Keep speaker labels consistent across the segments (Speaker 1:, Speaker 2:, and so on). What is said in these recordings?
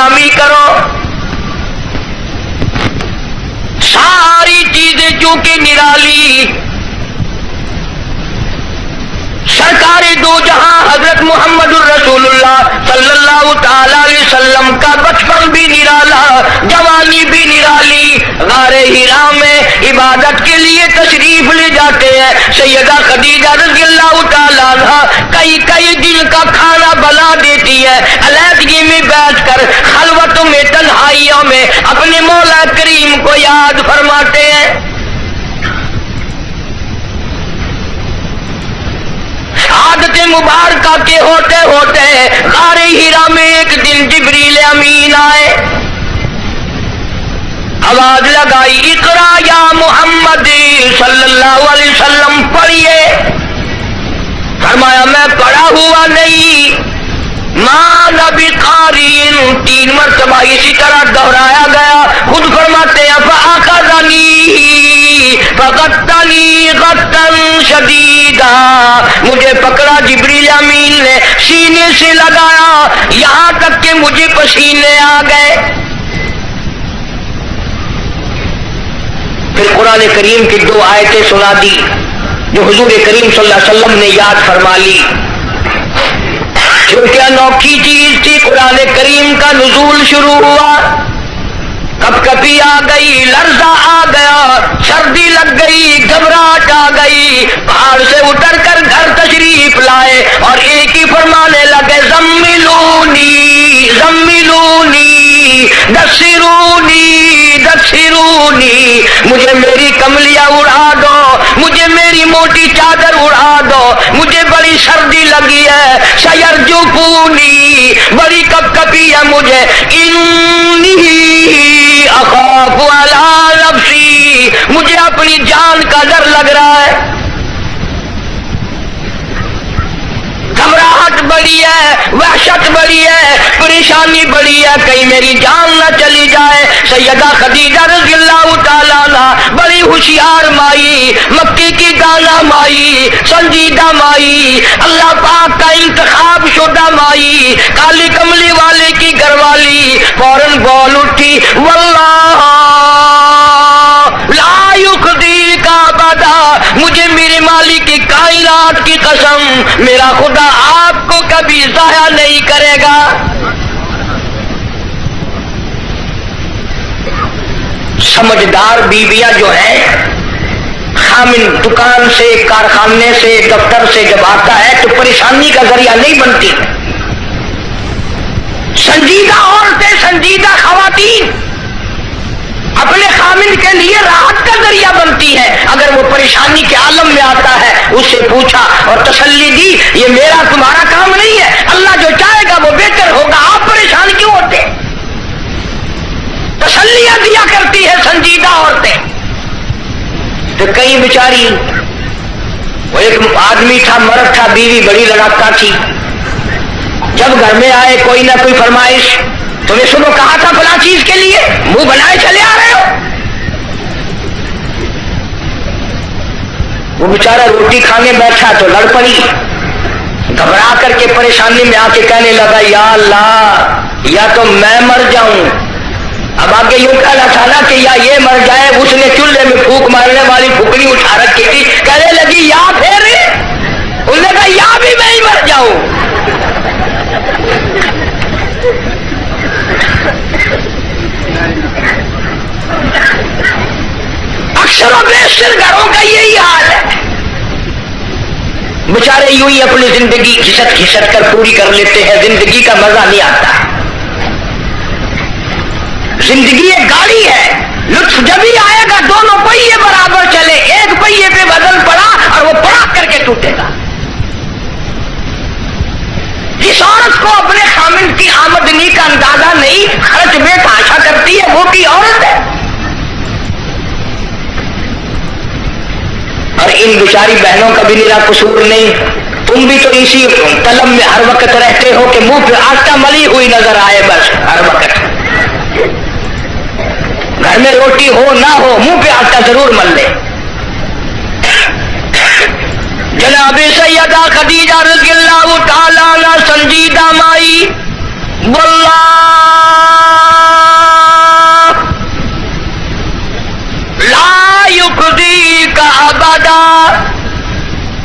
Speaker 1: غلامی کرو. ساری چیزیں چونکہ نرالی سرکار دو جہاں حضرت محمد الرسول اللہ صلی اللہ تعالی علیہ وسلم کا بچپن بھی نرالا، جوانی بھی نرالی. غار حرا میں عبادت کے لیے تشریف لے جاتے ہیں. سیدہ خدیجہ رضی اللہ تعالی عنہا کئی دن کا کھانا بنا دیتی ہے. علیحدگی میں بیٹھ کر خلوتوں میں تنہائیوں میں اپنے مولا کریم کو یاد فرماتے ہیں. عادت مبارکہ کے ہوتے ہوتے غار حرا میں ایک دن جبریل امین آئے، آواز لگائی اقرا یا محمد صلی اللہ علیہ وسلم پڑھیے. فرمایا میں پڑھا ہوا نہیں، ماں نبی قارئ. 3 مرتبہ اسی طرح دہرایا گیا. خود فرماتے ہیں فاخذنی فغطنی غطا شدیدا، مجھے پکڑا جبریل امین نے، سینے سے لگایا یہاں تک کہ مجھے پسینے آ گئے. پھر قرآن کریم کی 2 آیتیں سنا دی جو حضور کریم صلی اللہ علیہ وسلم نے یاد فرما لی. کیونکہ انوکھی چیز تھی. قرآن کریم کا نزول شروع ہوا، کپ کپی آ گئی، لرزہ آ گیا، سردی لگ گئی، گھبراہٹ آ گئی. پہاڑ سے اتر کر گھر تشریف لائے اور ایک ہی فرمانے لگے زملونی زملونی دثرونی دثرونی، مجھے میری کملیاں اڑا دو، مجھے میری موٹی چادر اڑا دو، مجھے بڑی سردی لگی ہے. سیرجفونی، بڑی کپ کپی ہے مجھے. انی اخاف علی نفسی، مجھے اپنی جان کا ڈر لگ رہا ہے. گھبراہٹ بڑی ہے، وحشت بڑی ہے، پریشانی بڑی ہے، کہیں میری جان نہ چلی جائے. سیدہ خدیجہ رضی اللہ تعالیٰ عنہ بڑی ہوشیار مائی، مکی کی دانا مائی، سنجیدہ مائی، اللہ پاک کا انتخاب شدہ مائی، کالی کملی والے کی گھر والی، فوراً بول اٹھی واللہ لا یخزی کا بدا، مجھے میرے مالک کی کائنات کی قسم، میرا خدا آپ کو کبھی ضائع نہیں کرے گا. سمجھدار بیویاں جو ہیں، خامن دکان سے، کارخانے سے، دفتر سے جب آتا ہے تو پریشانی کا ذریعہ نہیں بنتی. سنجیدہ عورتیں، سنجیدہ خواتین اپنے خامن کے لیے راحت کا ذریعہ بنتی ہے. اگر وہ پریشانی کے عالم میں آتا ہے اس سے پوچھا اور تسلی دی، یہ میرا تمہارا کام نہیں ہے، اللہ جو چاہے گا وہ بہتر ہوگا، آپ پریشان کیوں ہوتے؟ تسلیاں دیا کرتی ہے سنجیدہ عورتیں. تو کئی بیچاری، وہ ایک آدمی تھا، مرد تھا، بیوی بڑی لڑاکا تھی. جب گھر میں آئے کوئی نہ کوئی فرمائش، تمہیں صبح کہا تھا فلاں چیز کے لیے، منہ بنائے چلے آ رہے ہو. وہ بیچارہ روٹی کھانے بیٹھا تو لڑ پڑی، گھبرا کر کے پریشانی میں آ کے کہنے لگا یا اللہ، یا تو میں مر جاؤں. اب آگے یوں کہنا تھا نا کہ یا یہ مر جائے. اس نے چولہے میں پھونک مارنے والی پھکڑی اٹھا رکھی تھی، کہنے لگی یا پھر، انہوں نے کہا یا بھی میں ہی مر جاؤں. اکثر و بیشتر گھروں کا یہی حال ہے. بیچارے یوں ہی اپنی زندگی گھسٹ گھسٹ کر پوری کر لیتے ہیں، زندگی کا مزہ نہیں آتا. زندگی ایک گاڑی ہے، لطف جب ہی آئے گا دونوں پہیے برابر چلے، ایک پہیے پہ وزن پڑا اور وہ پڑا کر کے ٹوٹے گا. جس عورت کو اپنے خامن کی آمدنی کا اندازہ نہیں، خرچ میں تحاشا کرتی ہے، وہ کی عورت ہے. اور ان بیچاری بہنوں کا بھی میرا قصور نہیں. تم بھی تو اسی طلب میں ہر وقت رہتے ہو کہ منہ پہ آٹا ملی ہوئی نظر آئے، بس ہر وقت گھر میں روٹی ہو نہ ہو منہ پہ آٹا ضرور مل لے. جناب سیدہ خدیجہ رضی اللہ تعالیٰ عنہ سنجیدہ مائی، واللہ عبدی کا ابدا،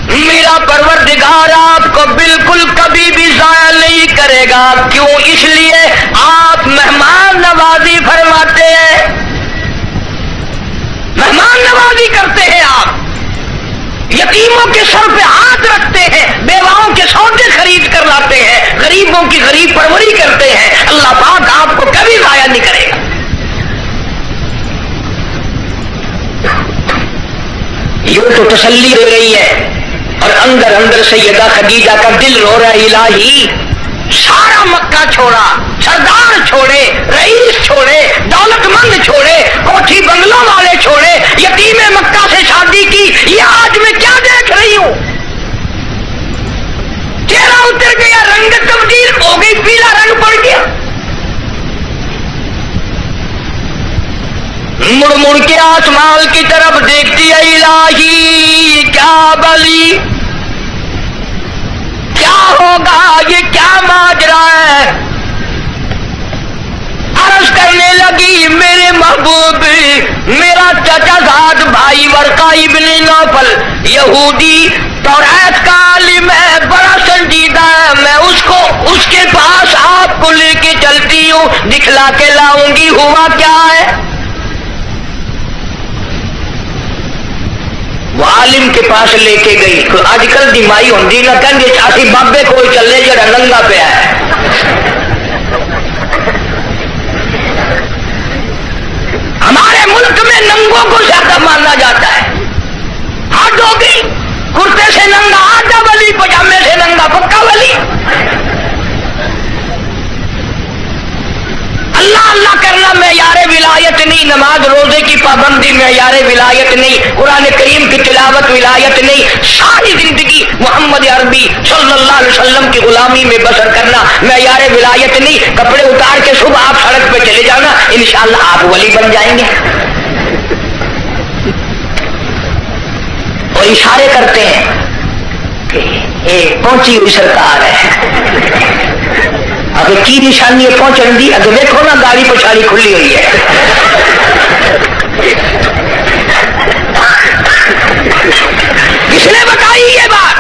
Speaker 1: میرا پروردگار آپ کو بالکل کبھی بھی ضائع نہیں کرے گا۔ کیوں؟ اس لیے آپ مہمان نوازی فرماتے ہیں، مہمان نوازی کرتے ہیں، آپ یتیموں کے سر پہ ہاتھ رکھتے ہیں، بیواؤں کے سودے خرید کر لاتے ہیں، غریبوں کی غریب پروری کرتے ہیں۔ اللہ پاک آپ کو کبھی ضائع نہیں کرے گا۔ یوں تو تسلی دے رہی ہے، اور اندر اندر سیدہ خدیجہ کا دل رو رہا ہے، الہی سارا مکہ چھوڑا، سردار چھوڑے، رئیس چھوڑے، دولت مند چھوڑے، کوٹھی بنگلوں والے چھوڑے، یتیم مکہ سے شادی کی، یہ آج میں کیا دیکھ رہی ہوں؟ چہرہ اتر گیا، رنگ تبدیل ہو گئی، پیلا رنگ پڑ گیا۔ مڑ مڑ کے آسمان کی طرف دیکھتی ہے، الہی کیا بلی، کیا ہوگا، یہ کیا ماجرا ہے؟ عرض کرنے لگی، میرے محبوب، میرا چچا زاد بھائی ورقہ ابن نوفل یہودی توریت کا عالم ہے، بڑا سنجیدہ ہے، میں اس کے پاس آپ کو لے کے چلتی ہوں، دکھلا کے لاؤں گی، ہوا کیا ہے؟ وہ عالم کے پاس لے کے گئی۔ آج کل دی مائی ہوندی نہ کہیں گے اسی بابے کوئی چلے جڑا ننگا پیا ہے۔ ہمارے ملک میں ننگوں کو زیادہ مانا جاتا ہے۔ ہاتھ ہوگی کرتے سے ننگا آدھا ولی، پجامے سے ننگا پکا ولی۔ اللہ اللہ کرنا معیار ولایت نہیں، نماز روزے کی پابندی معیار ولایت نہیں، قرآن کریم کی تلاوت ولایت نہیں، ساری زندگی محمد عربی صلی اللہ علیہ وسلم کی غلامی میں بسر کرنا معیار ولایت نہیں۔ کپڑے اتار کے صبح آپ سڑک پہ چلے جانا، انشاءاللہ آپ ولی بن جائیں گے۔ اور اشارے کرتے ہیں کہ ایک پہنچی ہوئی سرکار ہے، اگر کی نشانی ہے پہنچن دی، اگر دیکھو نا گاڑی پچھاڑی کھلی ہوئی ہے۔ کس نے بتائی یہ بات؟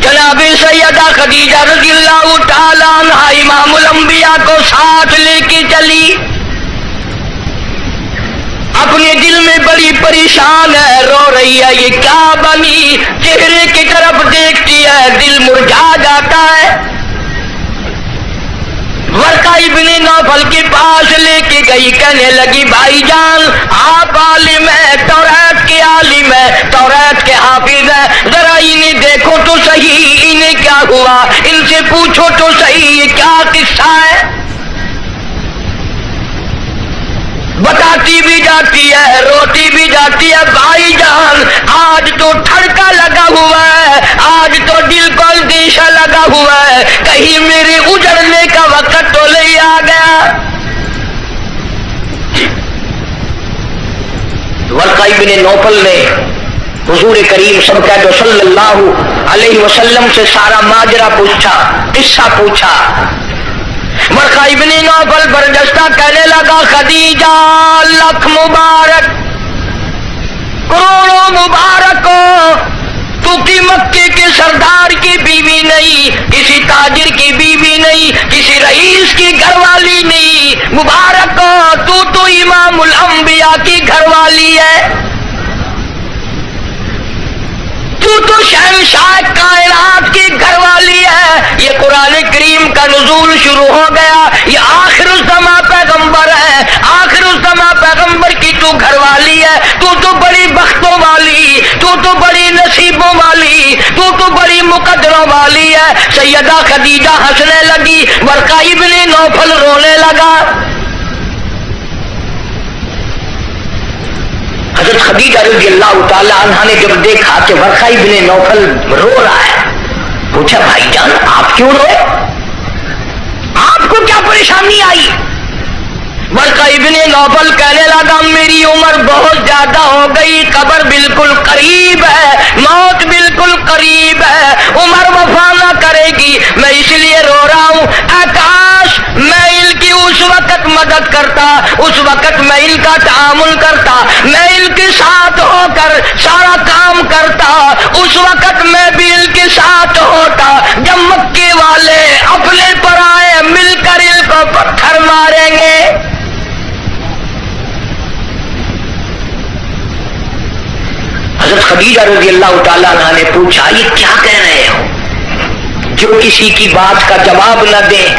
Speaker 1: جناب سیدہ خدیجہ رضی اللہ تعالیٰ عنہا امام الانبیاء کو ساتھ لے کے چلی، اپنے دل میں بڑی پریشان ہے، رو رہی ہے، یہ کیا بنی؟ چہرے کی طرف دیکھتی ہے، دل مرجھا جاتا ہے۔ ورقہ ابن نوفل کے پاس لے کے گئی، کہنے لگی، بھائی جان آپ عالم ہیں، توریت کے عالم ہیں، توریت کے حافظ ہیں، ذرا انہیں دیکھو تو صحیح، انہیں کیا ہوا، ان سے پوچھو تو صحیح، یہ کیا قصہ ہے؟ بتاتی بھی جاتی ہے، روتی بھی جاتی ہے، بھائی جان آج تو ٹھڑکا لگا ہوا ہے، آج تو دل کو اندیشہ لگا ہوا ہے، کہیں میرے اجڑنے کا وقت تو نہیں آ گیا۔ ورقہ ابن نوفل نے حضور کریم صلی اللہ علیہ وسلم سے سارا ماجرا پوچھا، قصہ پوچھا۔ ورقہ ابن نوفل برجستہ کہنے لگا، خدیجہ لکھ مبارک، کروڑوں مبارک ہو، تو کی مکے کے سردار کی بیوی نہیں، کسی تاجر کی بیوی نہیں، کسی رئیس کی گھر والی نہیں، مبارک ہو، تو امام الانبیاء کی گھر والی ہے، تو شہنشاہ کائنات کی گھر والی ہے۔ یہ قرآن کریم کا نزول شروع ہو گیا، یہ آخر الزماں پیغمبر ہے، آخر الزماں پیغمبر کی تو گھر والی ہے، تو بڑی بختوں والی، تو بڑی نصیبوں والی، تو بڑی مقدروں والی ہے۔ سیدہ خدیجہ ہنسنے لگی، ورقہ ابن نوفل رونے لگا۔ حضرت خدیجہ رضی اللہ تعالی عنہا نے جب دیکھا کہ ورقہ ابن نوفل رو رہا ہے، پوچھا، بھائی جان آپ کیوں روئے، آپ کو کیا پریشانی آئی؟ ورقہ ابن نوفل کہنے لگا، میری عمر بہت زیادہ ہو گئی، قبر بالکل قریب ہے، موت بالکل قریب ہے، عمر وفا نہ کرے گی، میں اس لیے رو رہا ہوں۔ کاش میں ان کی اس وقت مدد کرتا، اس وقت میں ان کا تعامل کرتا، میں ان کی حضرت خدیجہ رضی اللہ تعالیٰ عنہ نے پوچھا یہ کیا کہہ رہے ہو جو کسی کی بات کا جواب نہ دیں،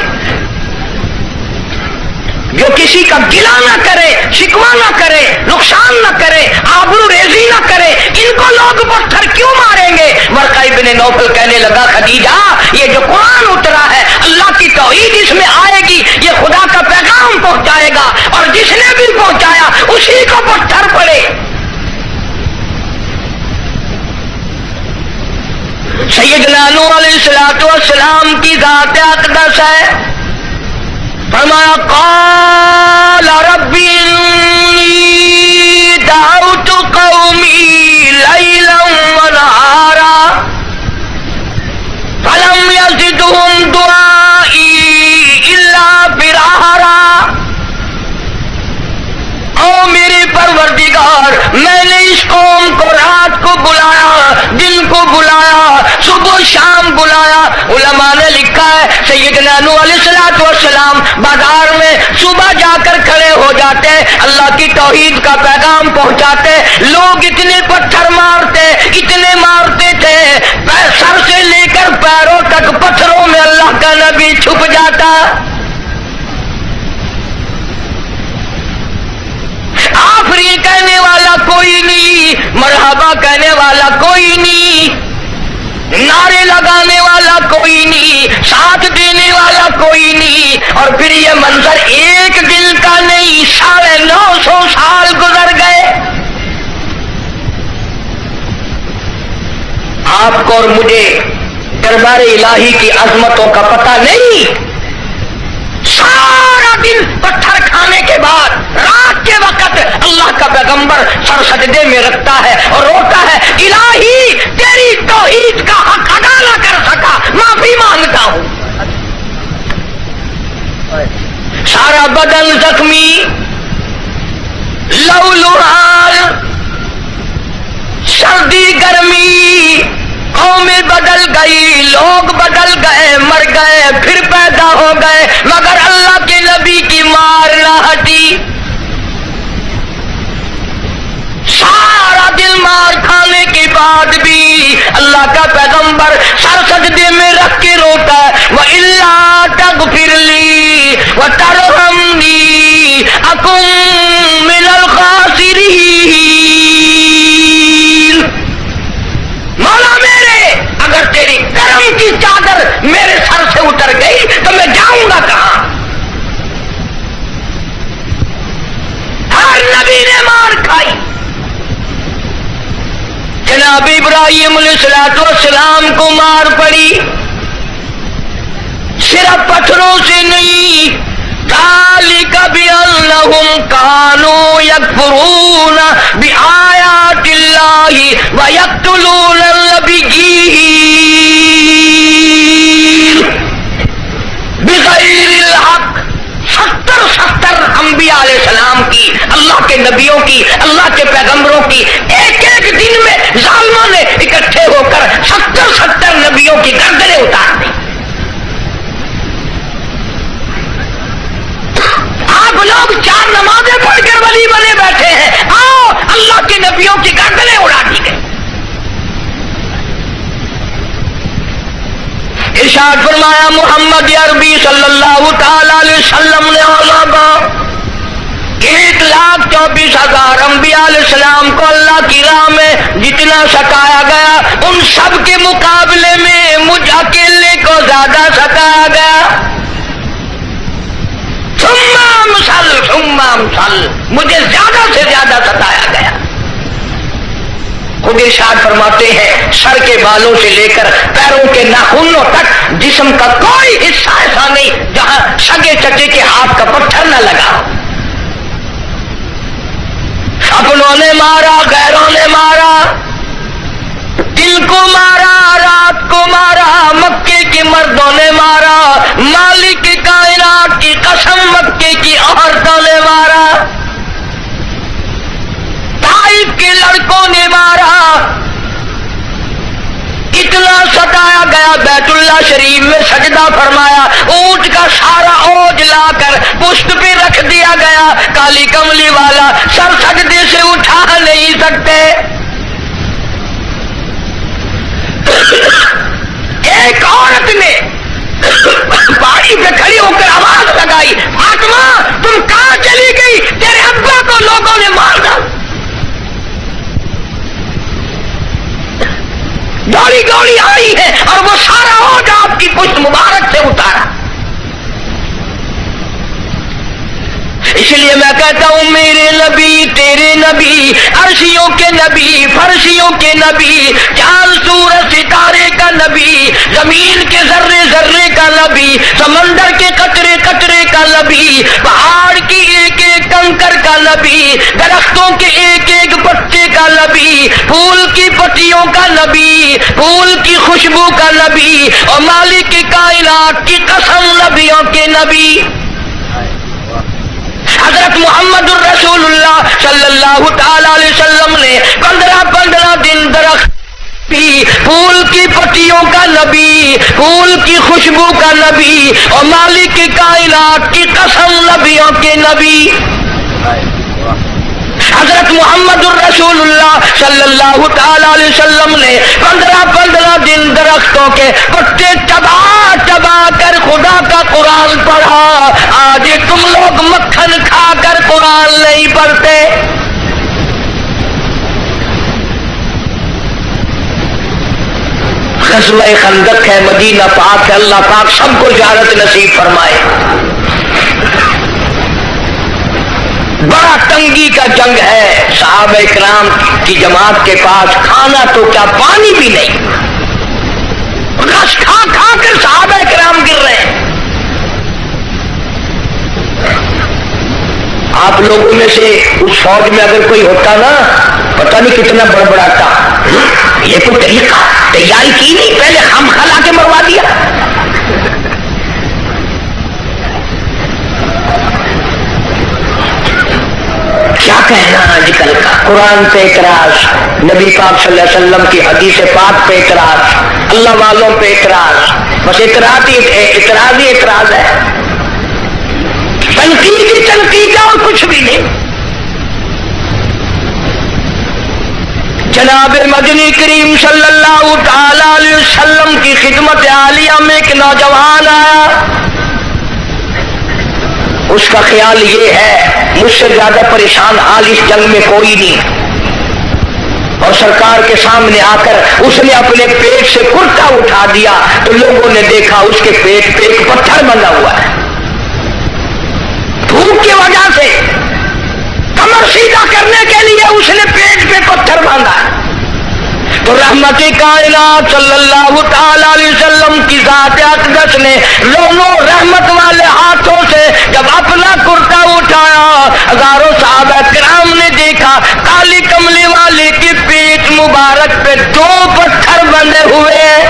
Speaker 1: جو کسی کا گلا نہ کرے، شکوہ نہ کرے، نقصان نہ کرے، آبرو ریزی نہ کرے، ان کو لوگ پتھر کیوں ماریں گے؟ ورقہ ابن نوفل کہنے لگا خدیجہ یہ جو قرآن اترا ہے اللہ کی توحید اس میں آئے گی، یہ خدا کا پیغام پہنچائے گا، اور جس نے بھی پہنچایا اسی کو پتھر پڑے۔ سیدنا نوح علیہ السلام کی ذات اقدس ہے، فرمایا قال رب انی دعوت قومی لیلا ونہارا فلم یزدہم دعائی الا فرارا۔ او میرے پروردگار میں نے اس قوم کو رات کو بلایا، دن کو بلایا، صبح شام بلایا۔ علماء نے لکھا ہے سیدنا نوح علیہ السلام بازار میں صبح جا کر کھڑے ہو جاتے، اللہ کی توحید کا پیغام پہنچاتے، لوگ اتنے پتھر مارتے، اتنے مارتے تھے، سر سے لے کر پیروں تک پتھروں میں اللہ کا نبی چھپ جاتا۔ آفرین کہنے والا کوئی نہیں، مرحبا کہنے والا کوئی نہیں، نعرے لگانے والا کوئی نہیں، ساتھ دینے والا کوئی نہیں، اور پھر یہ منظر ایک دن کا نہیں، 950 سال گزر گئے۔ آپ کو اور مجھے دربار الہی کی عظمتوں کا پتہ نہیں۔ سارا دن پتھر کھانے کے بعد رات کے وقت اللہ کا پیغمبر سر سجدے میں رکھتا ہے اور روتا ہے الہی تیری توحید کا حق ادا نہ کر سکا، معافی مانگتا ہوں۔ سارا بدن زخمی، لو لعال، سردی گرمی، قومیں بدل گئی، لوگ بدل گئے، مر گئے، پھر پیدا ہو گئے، مگر اللہ کے نبی کی مار نہ ہٹی۔ سارا دل مار کھانے کے بعد بھی اللہ کا پیغمبر سر سجدے میں رکھ کے روتا ہے وَإِلَّا تَغْفِرْ لِي وَتَرْحَمْنِي أَكُن مِّنَ الْخَاسِرِينَ۔ مولا میرے اگر تیری کرم کی چادر میرے سر سے اتر گئی تو میں جاؤں گا کہاں؟ ہر نبی نے مار کھائی، جناب ابراہیم علیہ السلام کو مار پڑی، صرف پتھروں سے نہیں، ذالک بأنہم کانوا یکفرون بآیات اللہ ویقتلون النبیین بغیر الحق۔ 70 انبیاء علیہ السلام کی، اللہ کے نبیوں کی، اللہ کے پیغمبروں کی ایک ایک دن میں ظالموں نے اکٹھے ہو کر 70 نبیوں کی گردنیں اتار دی۔ آپ لوگ 4 نمازیں پڑھ کر ولی بنے بیٹھے ہیں، آؤ اللہ کے نبیوں کی گردنیں اڑا دی گئی۔ ارشاد فرمایا محمد عربی صلی اللہ تعالی علیہ وسلم نے 1,24,000 انبیاء علیہ السلام کو اللہ کی راہ میں جتنا ستایا گیا ان سب کے مقابلے میں مجھ اکیلے کو زیادہ ستایا گیا۔ ثم امثل، مجھے زیادہ سے زیادہ ستایا گیا۔ خود ارشاد فرماتے ہیں سر کے بالوں سے لے کر پیروں کے ناخنوں تک جسم کا کوئی حصہ ایسا نہیں جہاں سگے چچے کے ہاتھ کا پتھر نہ لگا۔ اپنوں نے مارا، غیروں نے مارا، دن کو مارا، رات کو مارا، مکے کے مردوں نے مارا، مالک کائنات کی قسم مکے کی عورتوں نے مارا، طائف کے لڑکوں نے مارا، اتنا ستایا گیا بیت اللہ شریف میں سجدہ فرمایا، اونٹ کا سارا اوج لا کر پشت پہ رکھ دیا گیا، کالی کملی والا سر سجدے سے اٹھا نہیں سکتے۔ بھائی تیرے ابا کو لوگوں نے مارا، دوڑی دوڑی آئی ہے اور وہ سارا عہد آپ کی پشت مبارک سے اتارا۔ اس لیے میں کہتا ہوں میرے نبی تیرے نبی، عرشیوں کے نبی، فرشیوں کے نبی، چاند سورج ستارے کا نبی، زمین کے ذرے ذرے کا نبی، سمندر کے قطرے قطرے کا نبی، پہاڑ کی ایک ایک کنکر کا نبی، درختوں کے ایک ایک پتے کا نبی، پھول کی پتیوں کا نبی، پھول کی خوشبو کا نبی، اور مالک کائنات کی قسم نبیوں کے نبی حضرت محمد الرسول اللہ صلی اللہ تعالی علیہ وسلم نے 15 دن درخت پی، پھول کی پتیوں کا نبی، پھول کی خوشبو کا نبی، اور مالک کائنات کی قسم نبیوں کے نبی حضرت محمد الرسول اللہ صلی اللہ تعالی علیہ وسلم نے 15 دن درختوں کے پتے چبا چبا کر خدا کا قرآن پڑھا۔ آج تم لوگ مکھن کھا کر قرآن نہیں پڑھتے۔ غزوہ خندق ہے، مدینہ پاک ہے، اللہ پاک سب کو زیارت نصیب فرمائے۔ بڑا تنگی کا جنگ ہے، صحابہ کرام کی جماعت کے پاس کھانا تو کیا پانی بھی نہیں، رس کھا کھا کر صحابہ کرام گر رہے ہیں۔ آپ لوگوں میں سے اس فوج میں اگر کوئی ہوتا نا، پتہ نہیں کتنا بڑبڑاتا، یہ کوئی طریقہ تیاری کی نہیں، پہلے ہم کھلا کے مروا دیا۔ کیا کہنا آج کل کا، قرآن پہ اعتراض، نبی پاک صلی اللہ علیہ وسلم کی حدیث پاک پہ اعتراض، اللہ والوں پہ اعتراض، بس اعتراض ہی اعتراض ہے، تنقید ہی تنقید ہے اور کچھ بھی نہیں۔ جناب مدنی کریم صلی اللہ تعالی علیہ وسلم کی خدمت عالیہ میں ایک نوجوان آیا، اس کا خیال یہ ہے مجھ سے زیادہ پریشان حال اس جنگ میں کوئی نہیں، اور سرکار کے سامنے آ کر اس نے اپنے پیٹ سے کرتا اٹھا دیا تو لوگوں نے دیکھا اس کے پیٹ پہ ایک پتھر بندھا ہوا ہے، بھوک کی وجہ سے کمر سیدھا کرنے کے لیے اس نے پیٹ پہ پتھر باندھا ہے۔ تو رحمت کائنات صلی اللہ تعالی علیہ وسلم کی ذات اقدس نے دونوں رحمت والے ہاتھوں سے جب اپنا کرتا اٹھایا، ہزاروں صحابہ کرام نے دیکھا کالی کملی والے کی پیٹ مبارک پہ 2 پتھر بندھے ہوئے ہیں،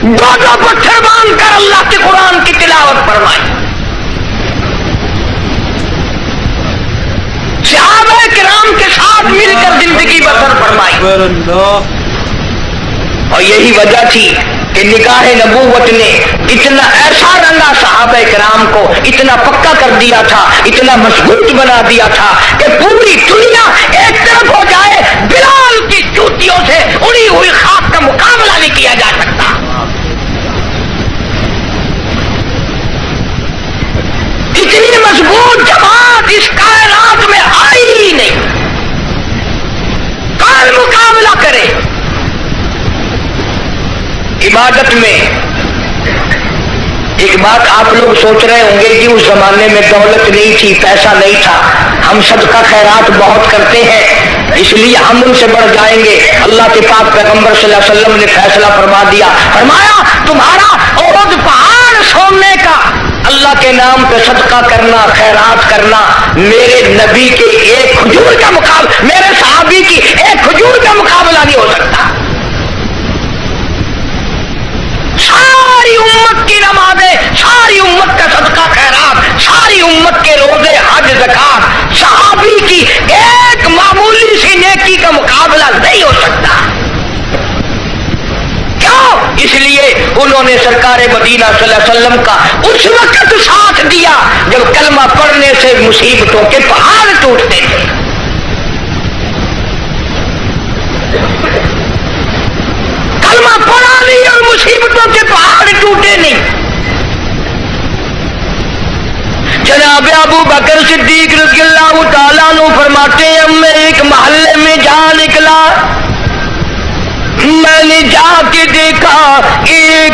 Speaker 1: 2 پتھر باندھ کر اللہ کے قرآن کی تلاوت فرمائی۔ صحابہ کرام کے ساتھ مل کر زندگی بسر فرمائی، اور یہی وجہ تھی کہ نگاہ نبوت نے اتنا ایسا رنگا صحابہ کرام کو، اتنا پکا کر دیا تھا، اتنا مضبوط بنا دیا تھا کہ پوری دنیا ایک طرف ہو جائے، بلال کی جوتیوں سے اڑی ہوئی خاک کا مقابلہ نہیں کیا جا سکتا۔ اتنی مضبوط جماعت اس کائنات میں آئی ہی نہیں، کون مقابلہ کرے۔ عبادت میں ایک بات آپ لوگ سوچ رہے ہوں گے کہ اس زمانے میں دولت نہیں تھی، پیسہ نہیں تھا، ہم صدقہ خیرات بہت کرتے ہیں اس لیے ہم ان سے بڑھ جائیں گے۔ اللہ کے پاک پیغمبر صلی اللہ علیہ وسلم نے فیصلہ فرما دیا، فرمایا تمہارا عہد پہاڑ سونے کا اللہ کے نام پہ صدقہ کرنا، خیرات کرنا، میرے نبی کے ایک کھجور کا مقابلہ، میرے صحابی کی ایک کھجور کا مقابلہ نہیں ہو سکتا۔ ساری امت کی نمازیں، ساری امت کا صدقہ خیرات، ساری امت کے روزے، حج، زکات، صحابی کی ایک معمولی سی نیکی کا مقابلہ نہیں ہو سکتا۔ کیوں؟ اس لیے انہوں نے سرکار مدینہ صلی اللہ علیہ وسلم کا اس وقت ساتھ دیا جب کلمہ پڑھنے سے مصیبتوں کے پہاڑ ٹوٹتے تھے۔ کلمہ پڑھا نہیں اور مصیبتوں کے پہاڑ ٹوٹے نہیں۔ جناب ابو بکر صدیق رضی اللہ تعالیٰ عنہ فرماتے ہیں میں ایک محلے میں جا نکلا، میں نے جا کے دیکھا ایک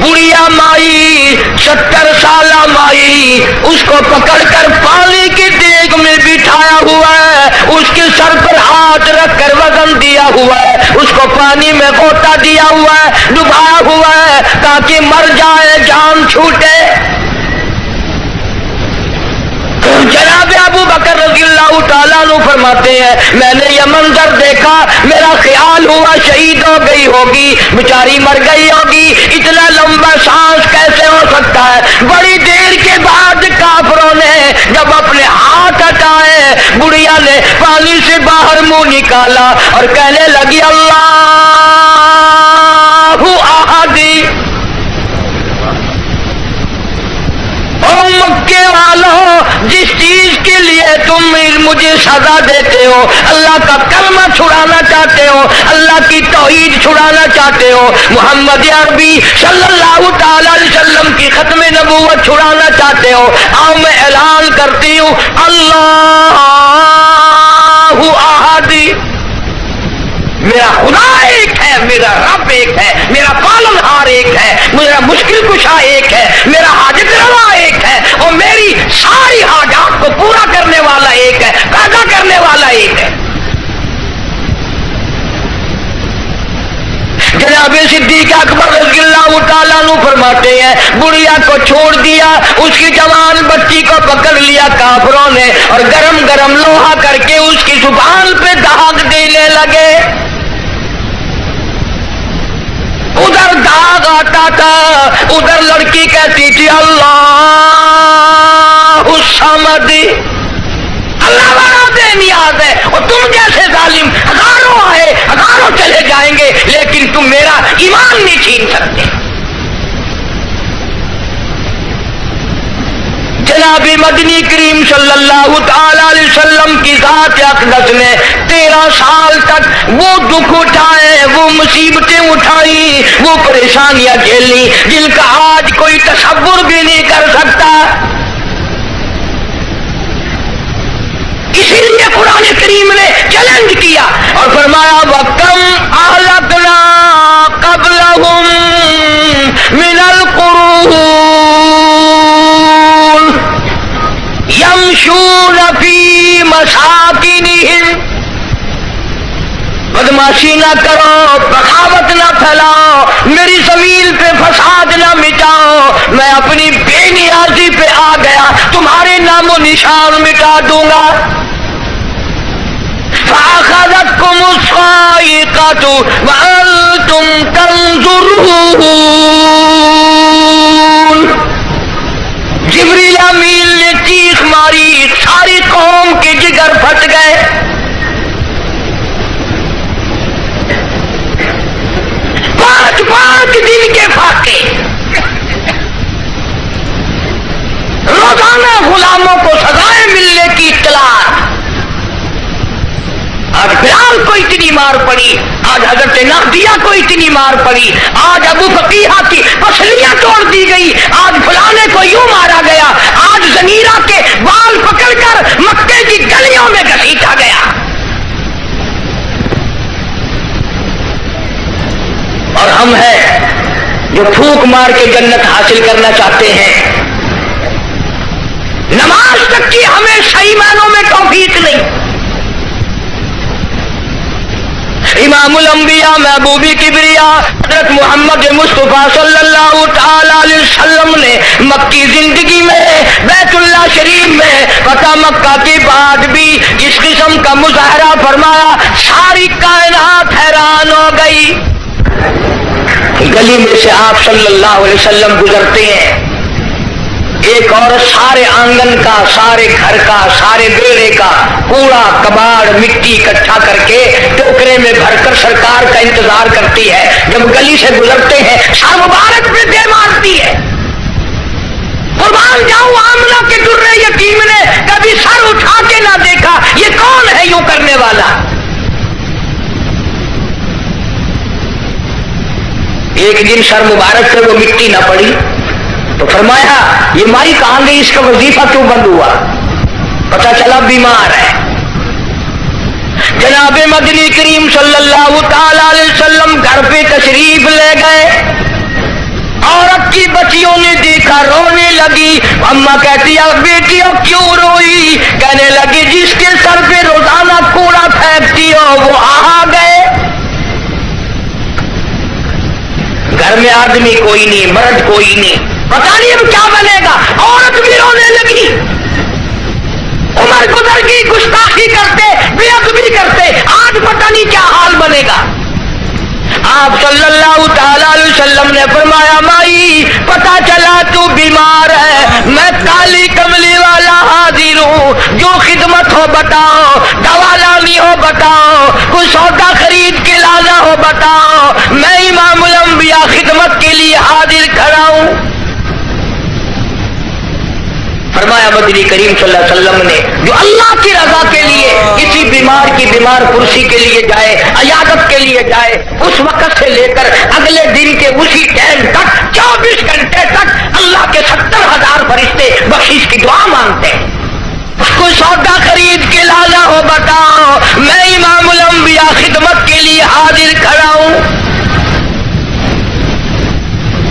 Speaker 1: بڑھیا مائی 70 سالہ مائی اس کو پکڑ کر پانی کے دیگ میں بٹھایا ہوا ہے، اس کے سر پر ہاتھ رکھ کر وزن دیا ہوا ہے، اس کو پانی میں غوطہ دیا ہوا ہے، ڈبایا ہوا ہے تاکہ مر جائے، جان چھوٹے۔ جناب ابو بکر رضی اللہ تعالیٰ عنہ فرماتے ہیں میں نے یہ منظر دیکھا، میرا خیال ہوا شہید ہو گئی ہوگی، بیچاری مر گئی ہوگی، اتنا لمبا سانس کیسے ہو سکتا ہے؟ بڑی دیر کے بعد کافروں نے جب اپنے ہاتھ ہٹائے، بڑھیا نے پانی سے باہر منہ نکالا اور کہنے لگی اللہ احدی، مکے والوں جس چیز کے لیے تم مجھے سزا دیتے ہو، اللہ کا کلمہ چھڑانا چاہتے ہو، اللہ کی توحید چھڑانا چاہتے ہو، محمد عربی صلی اللہ تعالی علیہ وسلم کی ختم نبوت چھڑانا چاہتے ہو، آؤ میں اعلان کرتی ہوں اللہ احد، میرا خدا ایک ہے، میرا رب ایک ہے، میرا پالنہار ایک ہے، میرا مشکل کشا ایک ہے، میرا حاجت روا ایک ہے، اور میری ساری حاجات کو پورا کرنے والا ایک ہے، پیدا کرنے والا ایک ہے۔ جناب صدیق اکبر رضی اللہ تعالیٰ عنہ فرماتے ہیں بڑھیا کو چھوڑ دیا، اس کی جوان بچی کو پکڑ لیا کافروں نے اور گرم گرم لوہا کر کے اس کی زبان پہ داغ دینے لگے، ادھر داغ آتا تھا، ادھر لڑکی کہتی تھی اللہ الصمد، اللہ بڑا بے نیاز ہے، اور تم جیسے ظالم ہزاروں آئے ہزاروں چلے جائیں گے لیکن تم میرا ایمان نہیں چھین سکتے۔ جناب مدنی کریم صلی اللہ تعالی علیہ وسلم کی ذات اقدس نے 13 سال تک وہ دکھ اٹھائے، وہ مصیبتیں اٹھائی، وہ پریشانیاں جھیلی جن کا آج کوئی تصور بھی نہیں کر سکتا۔ اسی لیے قرآن کریم نے چیلنج کیا اور فرمایا وَكَمْ أَهْلَكْنَا قَبْلَهُمْ مِنَ الْقُرُونِ يَمْشُونَ فِي مَسَاكِنِهِمْ، بدماشی نہ کرو، بغاوت نہ پھیلاؤ، میری زمین پہ فساد نہ مٹاؤ، میں اپنی بے نیازی پہ آ گیا، تمہارے نام و نشان مٹا دوں گا۔ فَأَخَذَتْكُمُ الصَّاعِقَةُ وَأَنْتُمْ تَنْظُرُونَ، جبریل امین نے چیخ ماری، ساری قوم کے جگر پھٹ گئے۔ پانچ دن کے فاقے، روزانہ غلاموں کو سزائیں ملنے کی اطلاع، آج بلال کو اتنی مار پڑی، آج حضرت نادیہ کو اتنی مار پڑی، آج ابو فقیہ کی پسلیاں توڑ دی گئی، آج فلانے کو یوں مارا گیا، آج زمیرہ کے بال پکڑ کر مکے کی گلیوں میں گھسیٹا گیا۔ اور ہم ہیں جو پھونک مار کے جنت حاصل کرنا چاہتے ہیں، نماز تک کی ہمیں صحیح معنوں میں توفیق نہیں۔ امام الانبیاء محبوب کبریا حضرت محمد مصطفیٰ صلی اللہ تعالی علیہ وسلم نے مکی زندگی میں بیت اللہ شریف میں فتح مکہ کے بعد بھی جس قسم کا مظاہرہ فرمایا، ساری کائنات حیران ہو گئی۔ گلی میں سے آپ صلی اللہ علیہ وسلم گزرتے ہیں، ایک عورت سارے آنگن کا، سارے گھر کا، سارے بیڑے کا کوڑا کباڑ مٹی اکٹھا کر کے ٹوکرے میں بھر کر سرکار کا انتظار کرتی ہے، جب گلی سے گزرتے ہیں سر مبارک پہ دے مارتی ہے۔ قربان جاؤں آمنہ کے درے یتیم نے کبھی سر اٹھا کے نہ دیکھا، یہ کون ہے یوں کرنے والا؟ ایک دن سر مبارک سے وہ مٹی نہ پڑی، تو فرمایا یہ مائی کہاں گئی, اس کا وظیفہ کیوں بند ہوا؟ پتہ چلا بیمار ہے. جناب مدنی کریم صلی اللہ تعالی علیہ وسلم گھر پہ تشریف لے گئے. عورت کی بچیوں نے دیکھا, رونے لگی. اماں کہتی ہے بیٹی اب کیوں روئی؟ کہنے لگی جس کے سر پہ روزانہ کوڑا پھینکتی ہو وہ آ گئے. گھر میں آدمی کوئی نہیں, مرد کوئی نہیں, پتہ نہیں اب کیا بنے گا. عورت بھی رونے لگی. عمر گزر گئی, گستاخی کرتے, بے ادبی کرتے, آج پتہ نہیں کیا حال بنے گا. آپ صلی اللہ تعالی علیہ وسلم نے فرمایا مائی پتہ چلا تو بیمار ہے, میں کالی کملی والا حاضر ہوں, جو خدمت ہو بتاؤ, دوا لانی ہو بتاؤ, کوئی سودا خرید کے لانا ہو بتاؤ, میں امام الانبیاء خدمت کے لیے حاضر کھڑا ہوں. فرمایا مدنی کریم صلی اللہ علیہ وسلم نے جو اللہ کی رضا کے لیے کسی بیمار کی بیمار کرسی کے لیے جائے, عیادت کے لیے جائے, اس وقت سے لے کر اگلے دن کے اسی ٹائم تک 24 گھنٹے تک اللہ کے 70,000 فرشتے بخشش کی دعا مانگتے ہیں. کوئی سودا خرید کے لانا ہو بتاؤ, میں امام الانبیاء خدمت کے لیے حاضر کھڑا ہوں.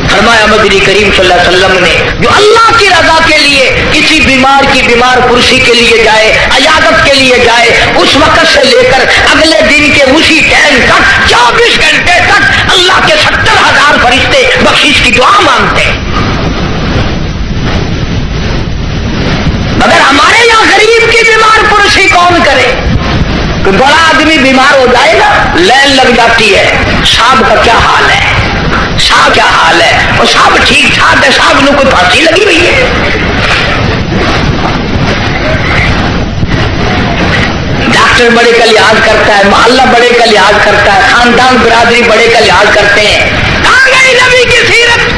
Speaker 1: فرمایا مدنی کریم صلی اللہ علیہ وسلم نے جو اللہ کی رضا کے لیے کسی بیمار کی بیمار کرسی کے لیے جائے, عیادت کے لیے جائے, اس وقت سے لے کر اگلے دن کے اسی ٹائم تک 24 گھنٹے تک اللہ کے 70,000 فرشتے بخشش کی دعا مانگتے ہیں. مگر ہمارے یہاں غریب کی بیمار کرسی کون کرے؟ کوئی بڑا آدمی بیمار ہو جائے گا, لائن لگ جاتی ہے, صاحب کا کیا حال ہے, صاحب کیا حال ہے, اور صاحب ٹھیک ٹھاک ہے, صاحب نے کوئی پھانسی لگی ہوئی ہے. ڈاکٹر بڑے کا لحاظ کرتا ہے, محلہ بڑے کا لحاظ کرتا ہے, خاندان برادری بڑے کا لحاظ کرتے ہیں. کہاں گئی نبی کی سیرت؟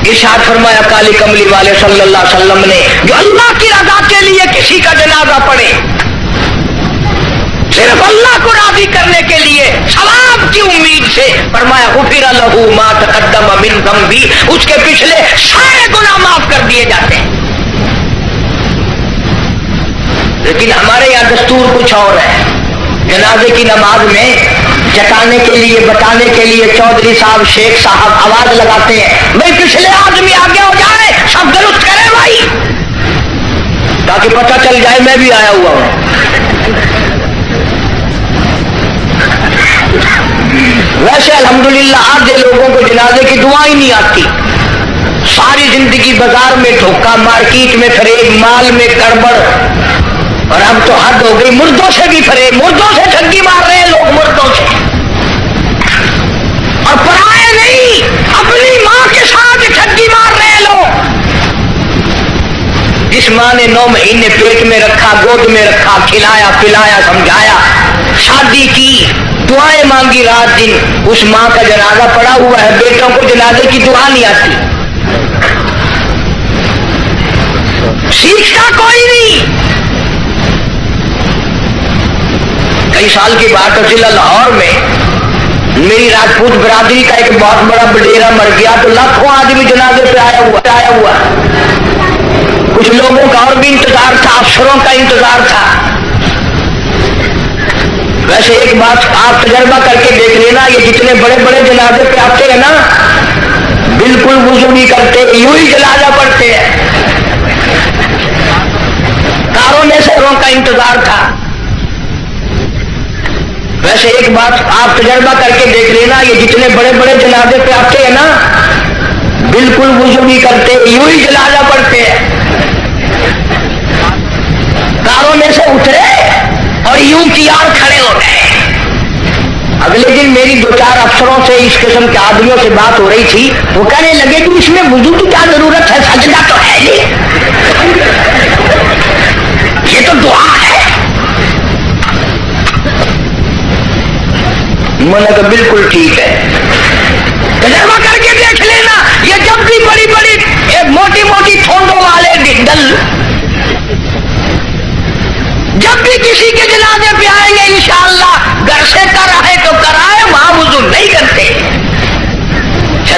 Speaker 1: ارشاد فرمایا کالی کملی والے صلی اللہ علیہ وسلم نے جو اللہ کی رضا کے لیے کسی کا جنازہ پڑھے, صرف اللہ کو راضی کرنے کے لیے, ثواب کی امید سے, فرمایا غفر لہ ما تقدم من ذنبی, اس کے پچھلے سارے گناہ معاف کر دیے جاتے ہیں. لیکن ہمارے یہاں دستور کچھ اور ہے. جنازے کی نماز میں جتانے کے لیے, بتانے کے لیے چودھری صاحب, شیخ صاحب آواز لگاتے ہیں بھائی پچھلے آدمی آگے ہو جائے, سب درست کرے بھائی, تاکہ پتہ چل جائے میں بھی آیا ہوا ہوں. ویسے الحمدللہ آدھے لوگوں کو جنازے کی دعا ہی نہیں آتی. ساری زندگی بازار میں دھوکہ, مارکیٹ میں فریب, مال میں گڑبڑ, اور اب تو حد ہو گئی, مردوں سے بھی فریب, مردوں سے ٹھگی مار رہے ہیں لوگ, مردوں سے, اور پرائے نہیں, اپنی ماں کے ساتھ ٹھگی مار رہے ہیں لوگ. جس ماں نے 9 مہینے پیٹ میں رکھا, گود میں رکھا, کھلایا پلایا, سمجھایا, شادی کی, دعائیں مانگی رات دن, اس ماں کا جنازہ پڑا ہوا ہے, بیٹوں کو جنازے کی دعا نہیں آتی. سیکھتا کوئی نہیں. کئی سال کی بات ہے, ضلع لاہور میں میری راجپوت برادری کا ایک بہت بڑا بڈیرا مر گیا, تو لاکھوں آدمی جنازے پہ آیا ہوا. کچھ لوگوں کا اور بھی انتظار تھا, افسروں کا انتظار تھا. ویسے ایک بات آپ تجربہ کر کے دیکھ لینا, یہ جتنے بڑے بڑے جنازے پہ آتے ہیں نا, بالکل وضو نہیں کرتے, یوں ہی جنازہ پڑھتے ہیں. کاروں میں سروں کا انتظار تھا. ویسے ایک بات آپ تجربہ کر کے دیکھ لینا, یہ جتنے بڑے بڑے جنازے پہ آتے ہیں نا, بالکل وضو نہیں کرتے, یوں ہی جنازہ پڑھتے ہیں. کاروں میں سے اترے اور یوں تیار کھڑے ہو گئے. اگلے دن میری 2-4 افسروں سے, اس قسم کے آدمیوں سے بات ہو رہی تھی. وہ کہنے لگے کہ اس میں وضو کی کیا ضرورت ہے, سجدہ تو ہے نہیں, یہ تو دعا ہے. میں نے کہا بالکل ٹھیک ہے, تجربہ کر کے دیکھ لینا. یہ جب بھی بڑی بڑی ایک موٹی موٹی تھوندوں والے ڈنڈل جب بھی کسی کے جنازے پہ آئیں گے انشاءاللہ, گھر سے کر آئے تو کرائے, وہاں وضو نہیں کرتے.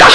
Speaker 1: 10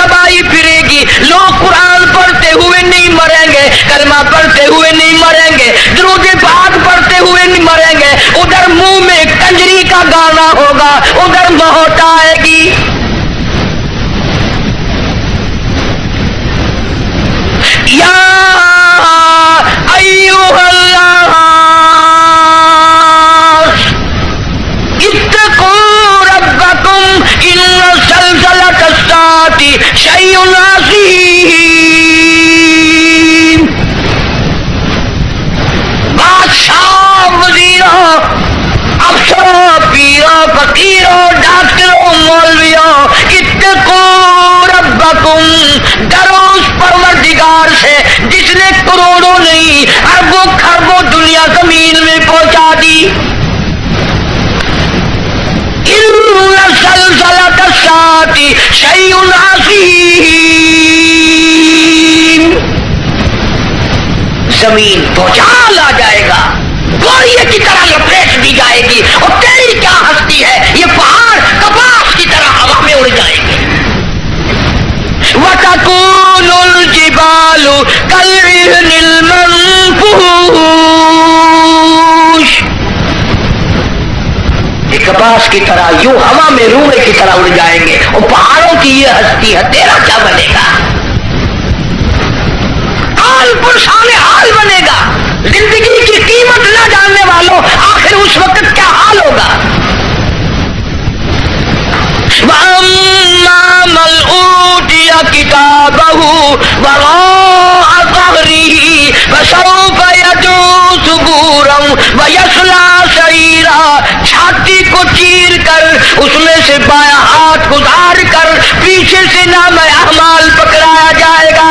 Speaker 1: تباہی پھرے گی. لوگ قرآن پڑھتے ہوئے نہیں مریں گے, کلمہ پڑھتے ہوئے نہیں مریں گے, درود پاک پڑھتے ہوئے نہیں مریں گے. ادھر منہ میں کنجری کا گانا ہوگا, ادھر موت آئے گی. یا ایھا الناس اتقوا ربکم ان زلزلۃ الساعۃ شیء عظیم. بادشاہ, وزیروں, افسروں, پیروں, فقیروں, ڈاکٹروں, مولویوں, اتقوا ربکم, ڈرو اس پروردگار سے جس نے کروڑوں نہیں اربوں خربوں دنیا زمین میں پہنچا دی. ان زلزلۃ الساعۃ شیء عظیم. زمین بھوچال آ جائے گا, گوریے کی طرح لپیٹ دی جائے گی, اور تیری کیا ہستی ہے, یہ پہاڑ کپاس کی طرح ہوا میں اڑ جائیں گے. وَتَكُونُ الْجِبَالُ كَالْعِهْنِ الْمَنفُوشِ. یہ کپاس کی طرح یوں ہوا میں روئے کی طرح اڑ جائیں گے, اور پہاڑوں کی یہ ہستی ہے, تیرا کیا بنے گا؟ حال پرسان حال بنے گا. زندگی کی قیمت نہ جاننے والوں آخر اس وقت کیا حال ہوگا؟ وَأَمَّا مَنْ أُوتِيَ كِتَابَهُ وَرَاءَ ظَهْرِهِ فَسَوْفَ يَدْعُو ثُبُورًا وَيَصْلَىٰ سَعِيرًا. چھاتی کو چیر کر اس میں سے بایاں ہاتھ گزار کر پیچھے سے نام اعمال پکڑایا جائے گا.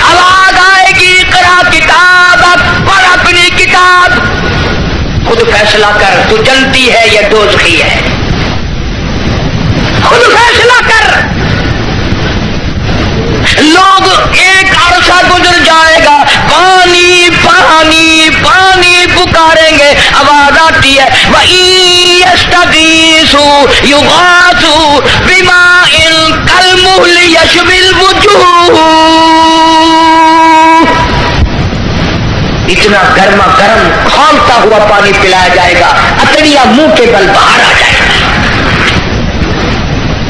Speaker 1: آواز آئے گی, اقرا کتابک, پڑھ اپنی کتاب, خود فیصلہ کر تو جنتی ہے یا دوزخی ہے, خود فیصلہ کر. لوگ ایک عرصہ گزر جائے گا, پانی پانی پانی پکاریں گے, آواز آتی ہے وَإِن يَسْتَغِيثُوا يُغَاثُوا بِمَاءٍ كَالْمُهْلِ يَشْوِي الْوُجُوهَ. اتنا گرما گرم کھولتا ہوا پانی پلایا جائے گا, اتڑیا منہ کے بل باہر آ جائے گا.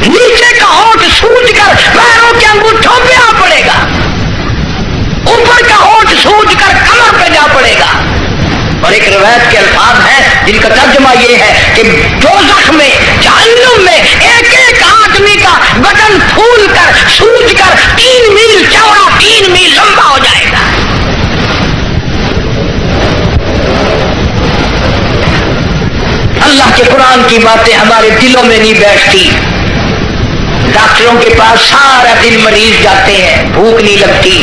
Speaker 1: نیچے کا ہونٹ سوج کر پیروں کے انگوٹھوں پہ آ پڑے گا, اوپر کا ہونٹ سوج کر کمر پہ جا پڑے گا. اور ایک روایت کے الفاظ ہیں جن کا ترجمہ یہ ہے کہ دوزخ میں, جہنم میں ایک ایک آدمی کا بدن پھول کر سوج کر 3 میل چوڑا 3 میل لمبا ہو جائے گا. اللہ کے قرآن کی باتیں ہمارے دلوں میں نہیں بیٹھتی. ڈاکٹروں کے پاس سارا دن مریض جاتے ہیں, بھوک نہیں لگتی,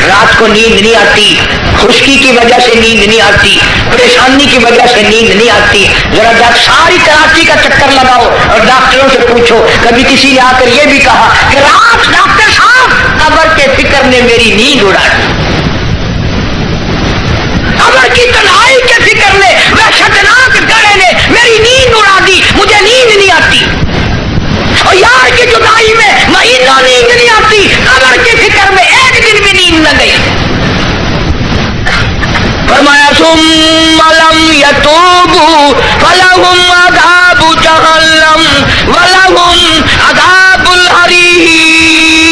Speaker 1: رات کو نیند نہیں آتی, خشکی کی وجہ سے نیند نہیں آتی, پریشانی کی وجہ سے نیند نہیں آتی. ذرا ساری کراچی کا چکر لگاؤ اور ڈاکٹروں سے پوچھو, کبھی کسی نے آ کر یہ بھی کہا کہ رات ڈاکٹر صاحب قبر کے فکر نے میری نیند اڑا دی, قبر کی تنہائی کے فکر نے, وحشتناک گڑھے نے میری نیند اڑا دی, مجھے نیند نہیں آتی. اور یار کی جدائی میں مہینہ نیند نہیں آتی, قبر کی فکر میں ایک دن بھی نیند نہ گئی. فرمایا ثم لم يتوبوا فلهم عذاب جہنم ولهم عذاب الحریق.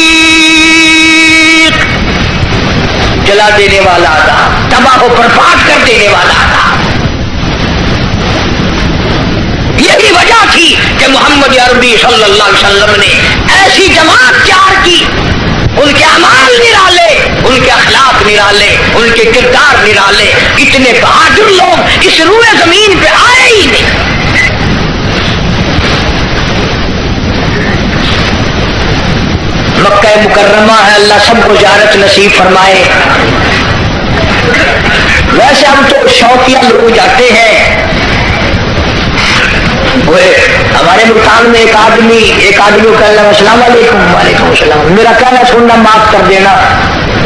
Speaker 1: جلا دینے والا عذاب, تباہ و برباد کر دینے والا عذاب. یہی وجہ تھی کہ محمد عربی صلی اللہ علیہ وسلم نے ایسی جماعت تیار کی, ان کے اعمال نرالے, ان کے اخلاق نرالے, ان کے کردار نرالے. اتنے بہادر لوگ اس روئے زمین پہ آئے ہی نہیں. مکہ مکرمہ ہے, اللہ سب کو زیارت نصیب فرمائے. ویسے ہم تو شوقیہ لوگ جاتے ہیں. ہمارے ملتان میں ایک آدمی کو کہنا السلام علیکم, وعلیکم السلام, میرا کہنا سننا معاف کر دینا.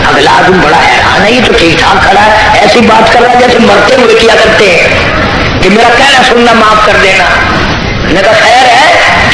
Speaker 1: اگلا آدمی بڑا حیران ہے, یہ تو ٹھیک ٹھاک کھڑا ہے, ایسی بات کر رہا ہے جیسے مرتے ہوئے کیا کرتے ہیں کہ میرا کہنا سننا معاف کر دینا. میں کہا خیر ہے,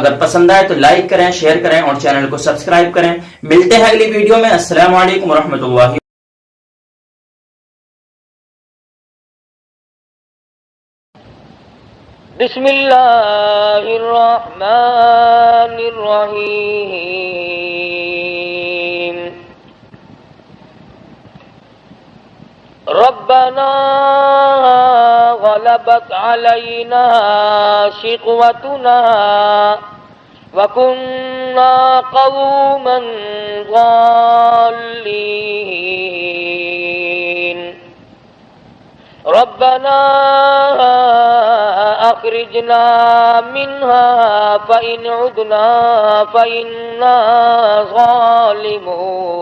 Speaker 2: اگر پسند آئے تو لائک کریں، شیئر کریں اور چینل کو سبسکرائب کریں. ملتے ہیں اگلی ویڈیو میں. السلام علیکم ورحمۃ اللہ.
Speaker 1: بسم اللہ الرحمن الرحیم. ربنا غلبت علينا شقوتنا وكنا قوما ضالين. ربنا أخرجنا منها فإن عدنا فإنا ظالمون.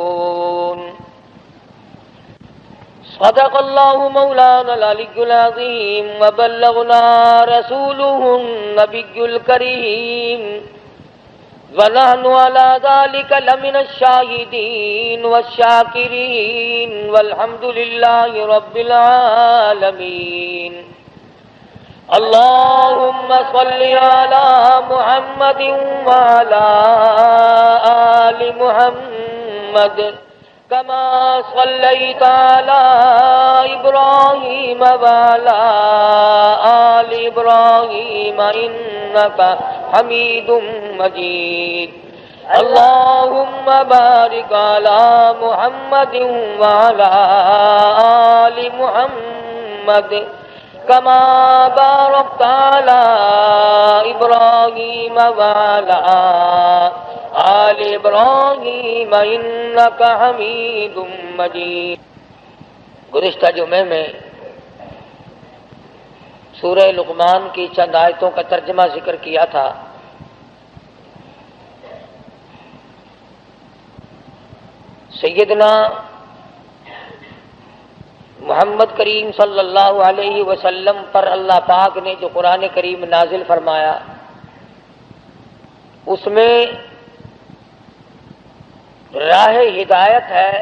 Speaker 1: صدق الله مولانا العلي العظيم وبلغنا رسوله النبي الكريم ونحن على ذلك لمن الشاهدين والشاكرين والحمد لله رب العالمين. اللهم صل على محمد وعلى آل محمد كما صليت على إبراهيم وعلى آل إبراهيم إنك حميد مجيد. اللهم بارك على محمد وعلى آل محمد كما باركت على إبراهيم وعلى آل إبراهيم إنك حميد مجيد. گزشتہ جمعے میں سورہ لقمان کی چند آیتوں کا ترجمہ ذکر کیا تھا. سیدنا محمد کریم صلی اللہ علیہ وسلم پر اللہ پاک نے جو قرآن کریم نازل فرمایا اس میں راہ ہدایت ہے،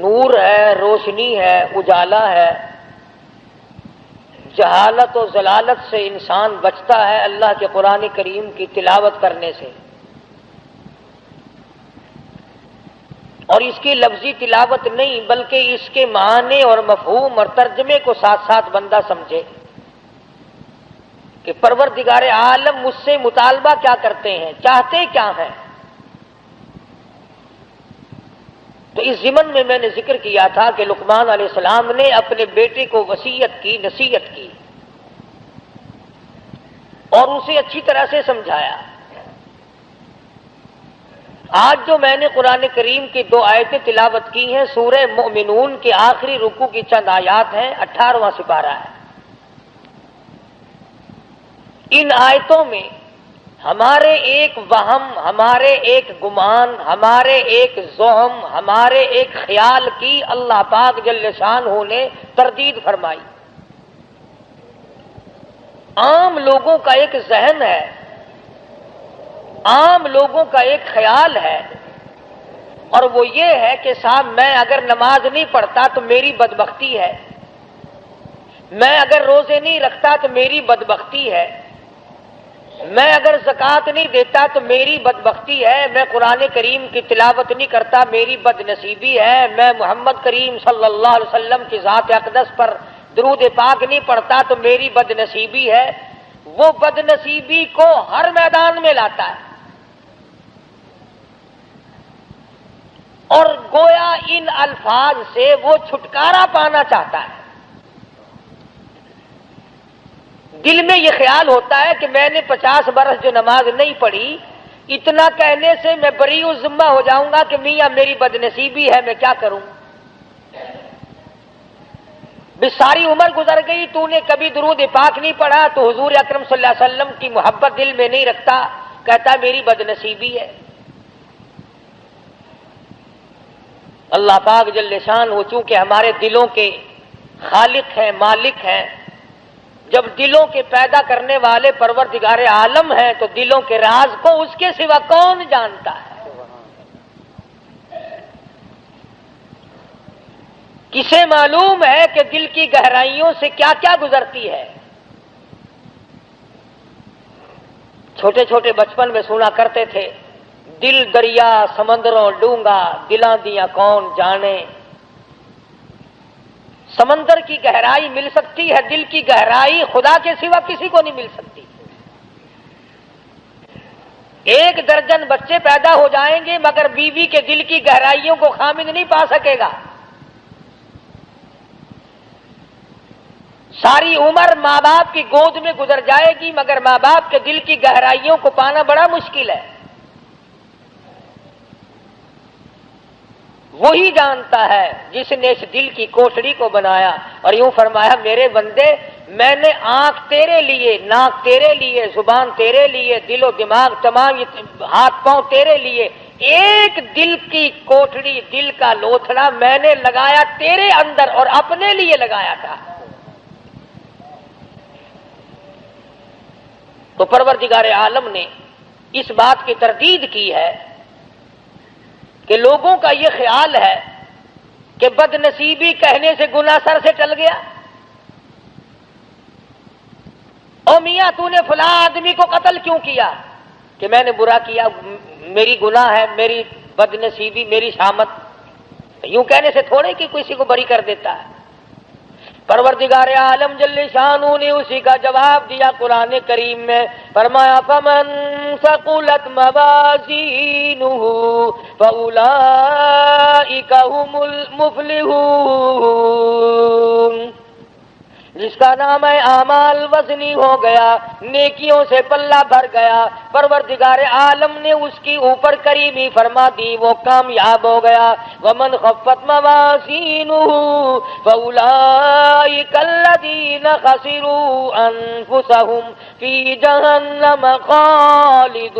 Speaker 1: نور ہے، روشنی ہے، اجالا ہے. جہالت و ضلالت سے انسان بچتا ہے اللہ کے قرآن کریم کی تلاوت کرنے سے، اور اس کی لفظی تلاوت نہیں بلکہ اس کے معنی اور مفہوم اور ترجمے کو ساتھ ساتھ بندہ سمجھے کہ پروردگار عالم مجھ سے مطالبہ کیا کرتے ہیں، چاہتے کیا ہیں. تو اس ضمن میں نے ذکر کیا تھا کہ لقمان علیہ السلام نے اپنے بیٹے کو وصیت کی، نصیحت کی اور اسے اچھی طرح سے سمجھایا. آج جو میں نے قرآن کریم کی 2 آیتیں تلاوت کی ہیں سورہ مؤمنون کے آخری رکوع کی چند آیات ہیں، 18واں سپارہ ہے. ان آیتوں میں ہمارے ایک وہم، ہمارے ایک گمان، ہمارے ایک زعم، ہمارے ایک خیال کی اللہ پاک جل شانہ نے تردید فرمائی. عام لوگوں کا ایک ذہن ہے، عام لوگوں کا ایک خیال ہے، اور وہ یہ ہے کہ صاحب میں اگر نماز نہیں پڑھتا تو میری بدبختی ہے، میں اگر روزے نہیں رکھتا تو میری بدبختی ہے، میں اگر زکوٰۃ نہیں دیتا تو میری بدبختی ہے، میں قرآن کریم کی تلاوت نہیں کرتا میری بد نصیبی ہے، میں محمد کریم صلی اللہ علیہ وسلم کی ذات اقدس پر درود پاک نہیں پڑھتا تو میری بد نصیبی ہے. وہ بد نصیبی کو ہر میدان میں لاتا ہے اور گویا ان الفاظ سے وہ چھٹکارا پانا چاہتا ہے. دل میں یہ خیال ہوتا ہے کہ میں نے 50 برس جو نماز نہیں پڑھی، اتنا کہنے سے میں بری الذمہ ہو جاؤں گا کہ میاں میری بد نصیبی ہے، میں کیا کروں. بھی ساری عمر گزر گئی، تو نے کبھی درود پاک نہیں پڑھا، تو حضور اکرم صلی اللہ علیہ وسلم کی محبت دل میں نہیں رکھتا، کہتا ہے میری بد نصیبی ہے. اللہ پاک جل شان وہ چونکہ ہمارے دلوں کے خالق ہیں، مالک ہیں، جب دلوں کے پیدا کرنے والے پروردگار عالم ہیں تو دلوں کے راز کو اس کے سوا کون جانتا ہے. کسے معلوم ہے کہ دل کی گہرائیوں سے کیا کیا گزرتی ہے. چھوٹے چھوٹے بچپن میں سنا کرتے تھے، دل دریا سمندروں ڈونگا، دلاں دیاں کون جانے۔ سمندر کی گہرائی مل سکتی ہے، دل کی گہرائی خدا کے سوا کسی کو نہیں مل سکتی۔ 1 درجن بچے پیدا ہو جائیں گے مگر بیوی کے دل کی گہرائیوں کو خامد نہیں پا سکے گا۔ ساری عمر ماں باپ کی گود میں گزر جائے گی مگر ماں باپ کے دل کی گہرائیوں کو پانا بڑا مشکل ہے۔ وہی جانتا ہے جس نے اس دل کی کوٹڑی کو بنایا، اور یوں فرمایا میرے بندے میں نے آنکھ تیرے لیے، ناک تیرے لیے، زبان تیرے لیے، دل و دماغ تمام ہاتھ پاؤں تیرے لیے، ایک دل کی کوٹڑی، دل کا لوتھڑا میں نے لگایا تیرے اندر اور اپنے لیے لگایا تھا۔ تو پروردگار عالم نے اس بات کی تردید کی ہے کہ لوگوں کا یہ خیال ہے کہ بد نصیبی کہنے سے گناہ سر سے ٹل گیا۔ او میاں تو نے فلاں آدمی کو قتل کیوں کیا؟ کہ میں نے برا کیا، میری گناہ ہے، میری بد نصیبی، میری شامت۔ یوں کہنے سے تھوڑے کہ کسی کو بری کر دیتا ہے۔ پروردگار عالم جل شانہ نے اسی کا جواب دیا قرآن کریم میں، فرمایا فمن ثقلت موازینہ فاولئک هم المفلحون۔ جس کا نام ہے اعمال وزنی ہو گیا، نیکیوں سے پلہ بھر گیا، پروردگار عالم نے اس کی اوپر کریمی فرما دی، وہ کامیاب ہو گیا۔ ومن خفت موازینہ فاولئک الذین خسروا انفسهم فی جہنم خالدون۔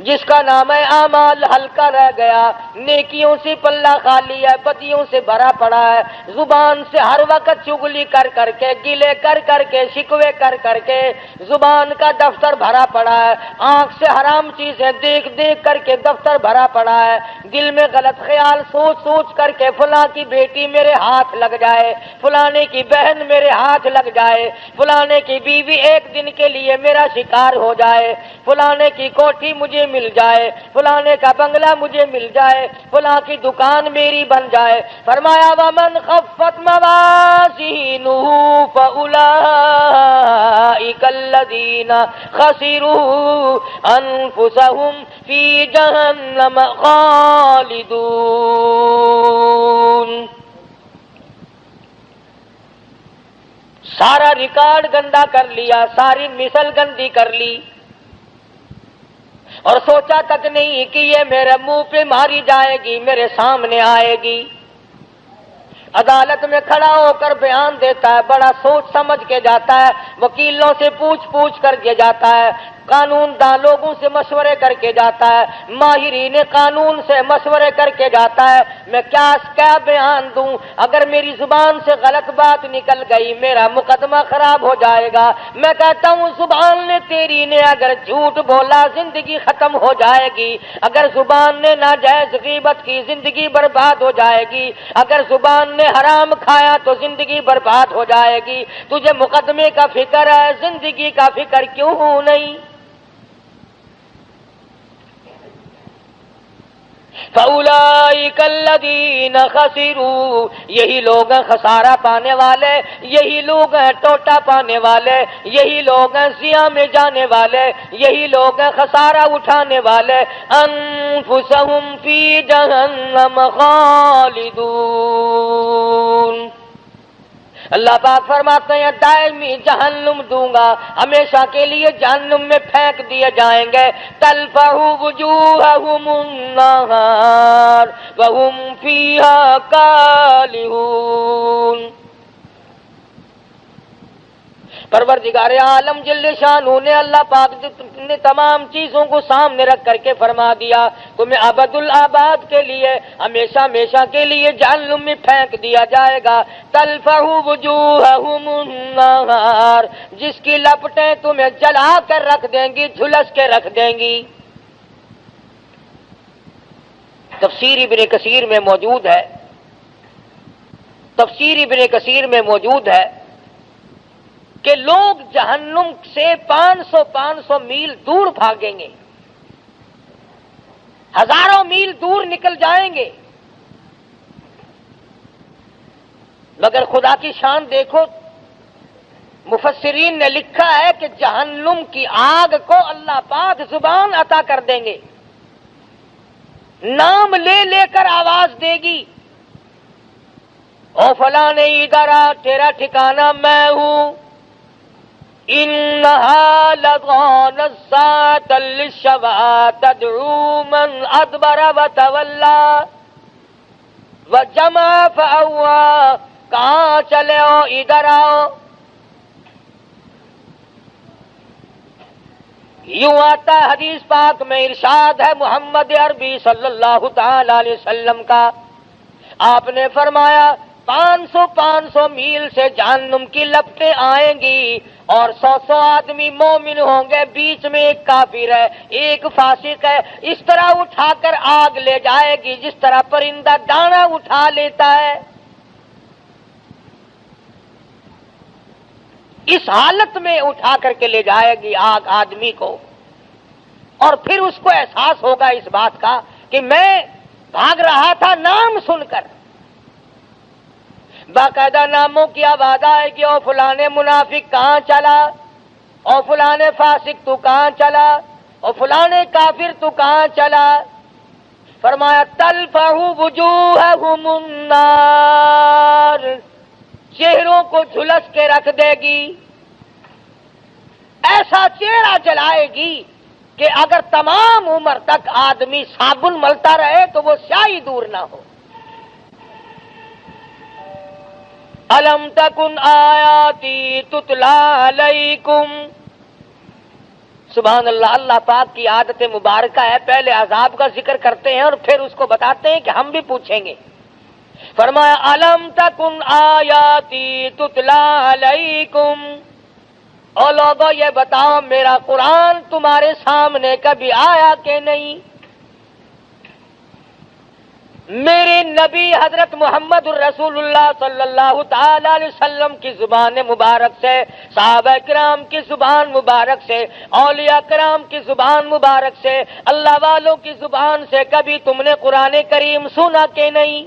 Speaker 1: جس کا نام ہے اعمال ہلکا رہ گیا، نیکیوں سے پلہ خالی ہے، بدیوں سے بھرا پڑا ہے، زبان سے ہر وقت چغلی کر کر کے، گلے کر کر کے، شکوے کر کر کے زبان کا دفتر بھرا پڑا ہے، آنکھ سے حرام چیزیں دیکھ دیکھ کر کے دفتر بھرا پڑا ہے، دل میں غلط خیال سوچ سوچ کر کے فلاں کی بیٹی میرے ہاتھ لگ جائے، فلانے کی بہن میرے ہاتھ لگ جائے، فلانے کی بیوی ایک دن کے لیے میرا شکار ہو جائے، فلانے کی کوٹھی مجھے مل جائے، فلانے کا بنگلہ مجھے مل جائے، فلاں کی دکان میری بن جائے۔ فرمایا ومن خفت موازینہ فاولئک الذین خسروا انفسهم فی جہنم خالدون۔ سارا ریکارڈ گندا کر لیا، ساری مثل گندی کر لی، اور سوچا تک نہیں کہ یہ میرے منہ پہ ماری جائے گی، میرے سامنے آئے گی۔ عدالت میں کھڑا ہو کر بیان دیتا ہے، بڑا سوچ سمجھ کے جاتا ہے، وکیلوں سے پوچھ کر کے جاتا ہے، قانون داں لوگوں سے مشورے کر کے جاتا ہے، ماہرین قانون سے مشورے کر کے جاتا ہے، میں کیا بیان دوں؟ اگر میری زبان سے غلط بات نکل گئی میرا مقدمہ خراب ہو جائے گا۔ میں کہتا ہوں زبان نے تیری نے اگر جھوٹ بولا زندگی ختم ہو جائے گی، اگر زبان نے ناجائز غیبت کی زندگی برباد ہو جائے گی، اگر زبان نے حرام کھایا تو زندگی برباد ہو جائے گی۔ تجھے مقدمے کا فکر ہے، زندگی کا فکر کیوں نہیں؟ فَأُولَئِكَ الَّذِينَ خَسِرُوا، یہی لوگ ہیں خسارہ پانے والے، یہی لوگ ہیں ٹوٹا پانے والے، یہی لوگ ہیں زیاں میں جانے والے، یہی لوگ ہیں خسارہ اٹھانے والے۔ انفسہم فی جہنم خالدون۔ اللہ پاک فرماتے ہیں دائمی جہنم دوں گا، ہمیشہ کے لیے جہنم میں پھینک دیے جائیں گے۔ تلفح وجوہہم النار وہم فیہا کالہون۔ پروردگار عالم جل شانہ نے اللہ پاک نے تمام چیزوں کو سامنے رکھ کر کے فرما دیا تمہیں ابد الآباد کے لیے ہمیشہ ہمیشہ کے لیے جہنم میں پھینک دیا جائے گا۔ تلفح وجوہہم النار، جس کی لپٹیں تمہیں جلا کر رکھ دیں گی، جھلس کے رکھ دیں گی۔ تفسیر ابن کثیر میں موجود ہے، تفسیر ابن کثیر میں موجود ہے کہ لوگ جہنم سے 500 میل دور بھاگیں گے، ہزاروں میل دور نکل جائیں گے، مگر خدا کی شان دیکھو، مفسرین نے لکھا ہے کہ جہنم کی آگ کو اللہ پاک زبان عطا کر دیں گے، نام لے لے کر آواز دے گی، او فلاں ادھر آ، تیرا ٹھکانہ میں ہوں، انہا لظى نزاعة للشوى تدعو من ادبر وتولى وجمع فأوعى، کہاں چلے ہو، ادھر آؤ۔ یوں آتا ہے حدیث پاک میں، ارشاد ہے محمد عربی صلی اللہ تعالی علیہ وسلم کا، آپ نے فرمایا 500 میل سے جہنم کی لپٹیں آئیں گی اور 100 آدمی مومن ہوں گے، بیچ میں ایک کافر ہے، ایک فاسق ہے، اس طرح اٹھا کر آگ لے جائے گی جس طرح پرندہ دانا اٹھا لیتا ہے۔ اس حالت میں اٹھا کر کے لے جائے گی آگ آدمی کو، اور پھر اس کو احساس ہوگا اس بات کا کہ میں بھاگ رہا تھا نام سن کر، باقاعدہ ناموں کی آواز آئے گی، او فلانے منافق کہاں چلا، او فلانے فاسق تو کہاں چلا، او فلانے کافر تو کہاں چلا۔ فرمایا تلفح وجوہہم النار، چہروں کو جھلس کے رکھ دے گی، ایسا چہرہ جلائے گی کہ اگر تمام عمر تک آدمی صابن ملتا رہے تو وہ سیاہی دور نہ ہو۔ الم تکن آیاتی تتلی علیکم، سبحان اللہ، اللہ پاک کی عادت مبارکہ ہے، پہلے عذاب کا ذکر کرتے ہیں اور پھر اس کو بتاتے ہیں کہ ہم بھی پوچھیں گے۔ فرمایا الم تکن آیاتی تتلی علیکم، اور لوگوں یہ بتاؤ میرا قرآن تمہارے سامنے کبھی آیا کہ نہیں؟ میرے نبی حضرت محمد الرسول اللہ صلی اللہ تعالی علیہ وسلم کی زبان مبارک سے، صحابہ کرام کی زبان مبارک سے، اولیاء کرام کی زبان مبارک سے، اللہ والوں کی زبان سے کبھی تم نے قرآن کریم سنا کہ نہیں؟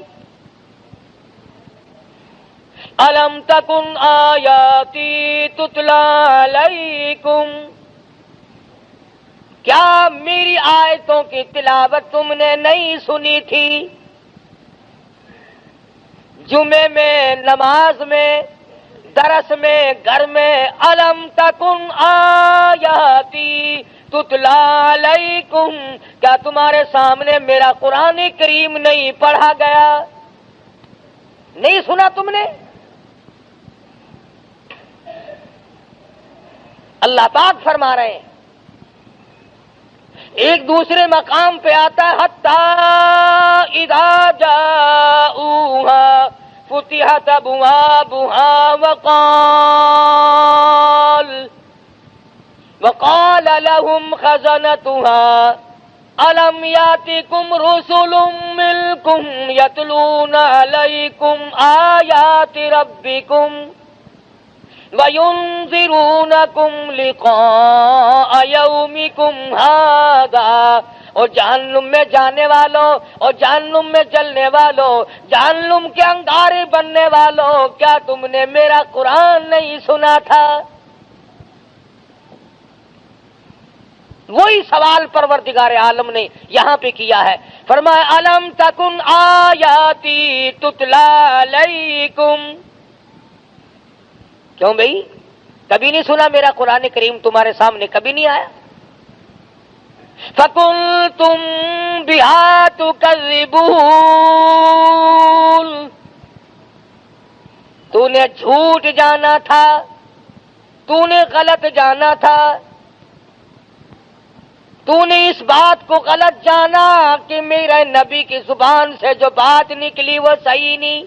Speaker 1: الم تکن آیاتی تتلی علیکم، کیا میری آیتوں کی تلاوت تم نے نہیں سنی تھی؟ جمعے میں، نماز میں، درس میں، گھر میں، الم تکن آیاتی تتلی علیکم، کیا تمہارے سامنے میرا قرآن کریم نہیں پڑھا گیا؟ نہیں سنا تم نے؟ اللہ پاک فرما رہے ہیں، ایک دوسرے مقام پہ آتا ہے حتی اذا جاؤوها فتحت ابوابها وقال لهم خزنتها الم یاتکم رسل منکم یتلون علیکم آیات ربکم وَيُنذِرُونَكُمْ لِقَاءَ يَوْمِكُمْ هَذَا، اور جہنم میں جانے والوں اور جہنم میں جلنے والوں، جہنم کے انگارے بننے والوں، کیا تم نے میرا قرآن نہیں سنا تھا؟ وہی سوال پروردگار عالم نے یہاں پہ کیا ہے، فرمایا الم تکن آیاتی تتلی علیکم، کیوں بھئی کبھی نہیں سنا میرا قرآن کریم تمہارے سامنے کبھی نہیں آیا؟ فَكُنْتُمْ بِهَا تُكَذِّبُونَ، تو نے جھوٹ جانا تھا، تو نے غلط جانا تھا، تو نے اس بات کو غلط جانا کہ میرے نبی کی زبان سے جو بات نکلی وہ صحیح نہیں۔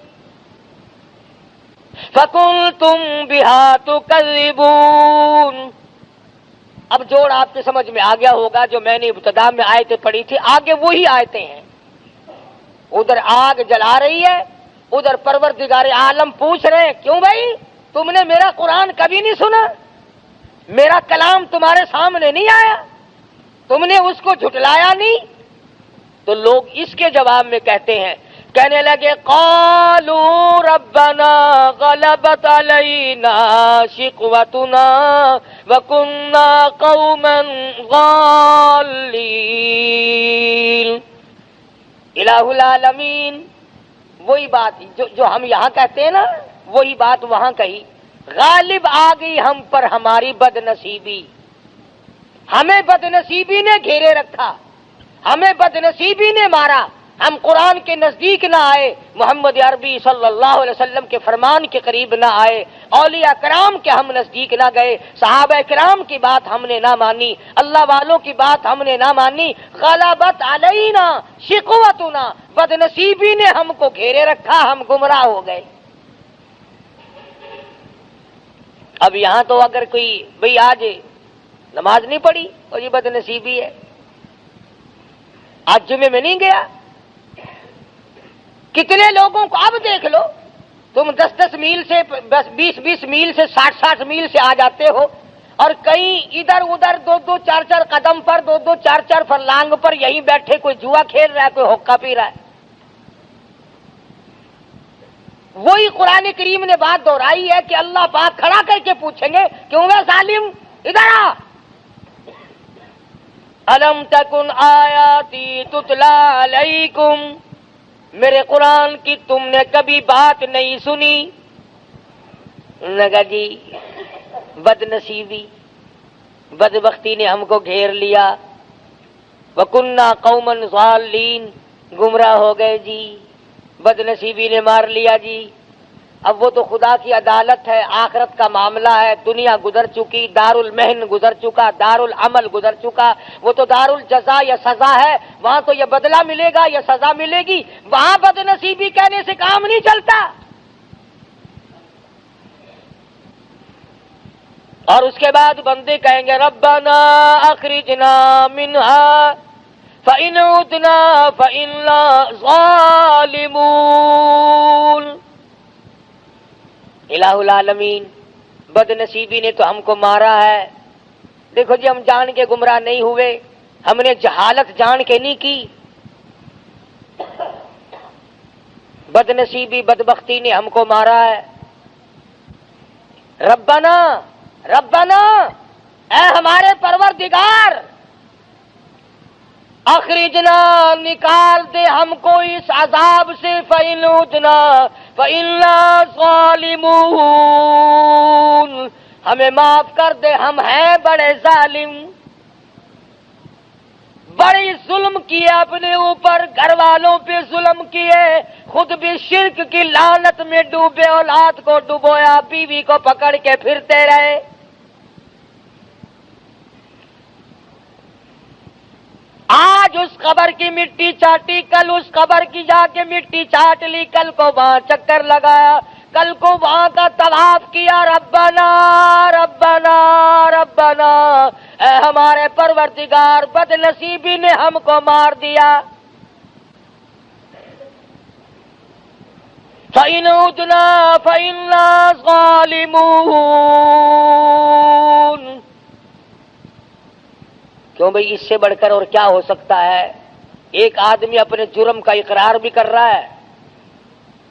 Speaker 1: فَكُنْتُمْ بِهَا تُكَذِّبُونَ، اب جوڑ آپ کے سمجھ میں آ گیا ہوگا، جو میں نے ابتدا میں آیتیں پڑھی تھی آگے وہی آیتیں ہیں، ادھر آگ جلا رہی ہے، ادھر پروردگار عالم پوچھ رہے ہیں کیوں بھائی تم نے میرا قرآن کبھی نہیں سنا؟ میرا کلام تمہارے سامنے نہیں آیا؟ تم نے اس کو جھٹلایا نہیں؟ تو لوگ اس کے جواب میں کہتے ہیں، کہنے لگے قالوا ربنا غلبت علینا شقوتنا وکنا قوما ضالین۔ الہ العالمین وہی بات جو ہم یہاں کہتے ہیں نا، وہی بات وہاں کہی، غالب آ گئی ہم پر ہماری بد نصیبی، ہمیں بد نصیبی نے گھیرے رکھا، ہمیں بد نصیبی نے مارا، ہم قرآن کے نزدیک نہ آئے، محمد عربی صلی اللہ علیہ وسلم کے فرمان کے قریب نہ آئے، اولیاء کرام کے ہم نزدیک نہ گئے، صحابہ کرام کی بات ہم نے نہ مانی، اللہ والوں کی بات ہم نے نہ مانی، غلبت علینا شقوتنا، بد نصیبی نے ہم کو گھیرے رکھا، ہم گمراہ ہو گئے۔ اب یہاں تو اگر کوئی بھئی آج نماز نہیں پڑھی اور یہ بد نصیبی ہے، آج جمعے میں نہیں گیا، کتنے لوگوں کو اب دیکھ لو، تم 10 میل سے 20 میل سے 60 میل سے آ جاتے ہو، اور کہیں ادھر ادھر 2 4 قدم پر 2 4 فرلانگ پر یہیں بیٹھے کوئی جوا کھیل رہا ہے، کوئی حقہ پی رہا ہے۔ وہی قرآن کریم نے بات دہرائی ہے کہ اللہ پاک کھڑا کر کے پوچھیں گے کیوں ہے ظالم، ادھر آ، الم تکن آیاتی تتلا علیکم، میرے قرآن کی تم نے کبھی بات نہیں سنی؟ لگا جی بد نصیبی، بدبختی نے ہم کو گھیر لیا، وَكُنَّا قَوْمًا ضَالِّينَ، گمراہ ہو گئے جی، بد نصیبی نے مار لیا جی۔ اب وہ تو خدا کی عدالت ہے، آخرت کا معاملہ ہے، دنیا گزر چکی، دار المحن گزر چکا، دار العمل گزر چکا، وہ تو دار الجزا یا سزا ہے، وہاں تو یہ بدلہ ملے گا یا سزا ملے گی، وہاں بد نصیبی کہنے سے کام نہیں چلتا۔ اور اس کے بعد بندے کہیں گے ربنا اخرجنا منہا فإن عدنا فإنا ظالمون۔ الہ العالمین بد نصیبی نے تو ہم کو مارا ہے، دیکھو جی ہم جان کے گمراہ نہیں ہوئے، ہم نے جہالت جان کے نہیں کی، بد نصیبی بدبختی نے ہم کو مارا ہے۔ ربنا ربنا اے ہمارے پروردگار، اخرجنا نکال دے ہم کو اس عذاب سے، فإن عدنا فإنا ظالمون، ہمیں معاف کر دے، ہم ہیں بڑے ظالم، بڑی ظلم کیے اپنے اوپر، گھر والوں پہ ظلم کیے، خود بھی شرک کی لعنت میں ڈوبے، اولاد کو ڈبویا، بیوی کو پکڑ کے پھرتے رہے۔ آج اس قبر کی مٹی چاٹی، کل اس قبر کی جا کے مٹی چاٹ لی، کل کو وہاں چکر لگایا، کل کو وہاں کا طواف کیا، ربنا ربنا ربنا، اے ہمارے پروردگار بد نصیبی نے ہم کو مار دیا، فإن عدنا فإنا ظالمون۔ کیوں بھئی اس سے بڑھ کر اور کیا ہو سکتا ہے؟ ایک آدمی اپنے جرم کا اقرار بھی کر رہا ہے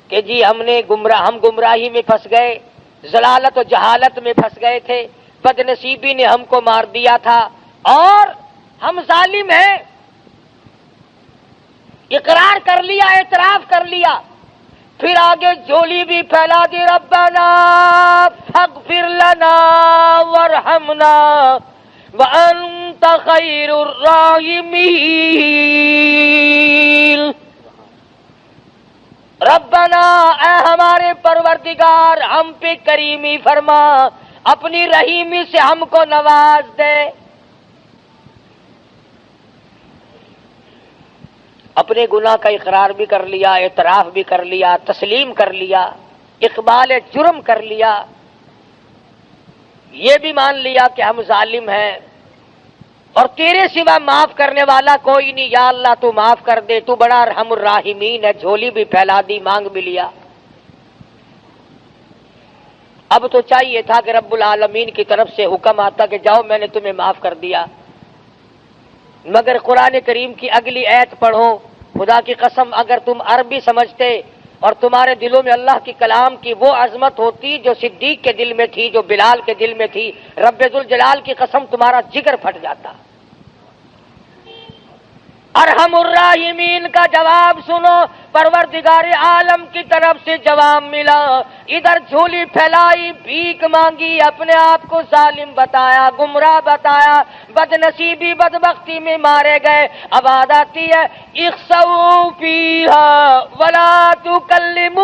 Speaker 1: کہ جی ہم گمراہی میں پھنس گئے، ضلالت و جہالت میں پھنس گئے تھے، بد نصیبی نے ہم کو مار دیا تھا اور ہم ظالم ہیں، اقرار کر لیا، اعتراف کر لیا، پھر آگے جھولی بھی پھیلا دی، ربنا فاغفر لنا وارحمنا وَأَنْتَ خَيْرُ الرَّاحِمِينَ۔ ربنا اے ہمارے پروردگار ہم پہ کریمی فرما، اپنی رحیمی سے ہم کو نواز دے۔ اپنے گناہ کا اقرار بھی کر لیا، اعتراف بھی کر لیا، تسلیم کر لیا، اقبال جرم کر لیا، یہ بھی مان لیا کہ ہم ظالم ہیں اور تیرے سوا معاف کرنے والا کوئی نہیں، یا اللہ تو معاف کر دے، تو بڑا ارحم الراحمین ہے، جھولی بھی پھیلا دی، مانگ بھی لیا۔ اب تو چاہیے تھا کہ رب العالمین کی طرف سے حکم آتا کہ جاؤ میں نے تمہیں معاف کر دیا، مگر قرآن کریم کی اگلی آیت پڑھو، خدا کی قسم اگر تم عربی سمجھتے اور تمہارے دلوں میں اللہ کی کلام کی وہ عظمت ہوتی جو صدیق کے دل میں تھی، جو بلال کے دل میں تھی، رب ذوالجلال کی قسم تمہارا جگر پھٹ جاتا۔ ارحم الراحمین کا جواب سنو، پروردگار عالم کی طرف سے جواب ملا، ادھر جھولی پھیلائی، بھیک مانگی، اپنے آپ کو ظالم بتایا، گمراہ بتایا، بد نصیبی بدبختی میں مارے گئے۔ اب آواز آتی ہے اخسؤوا فیہا ولا تکلمون۔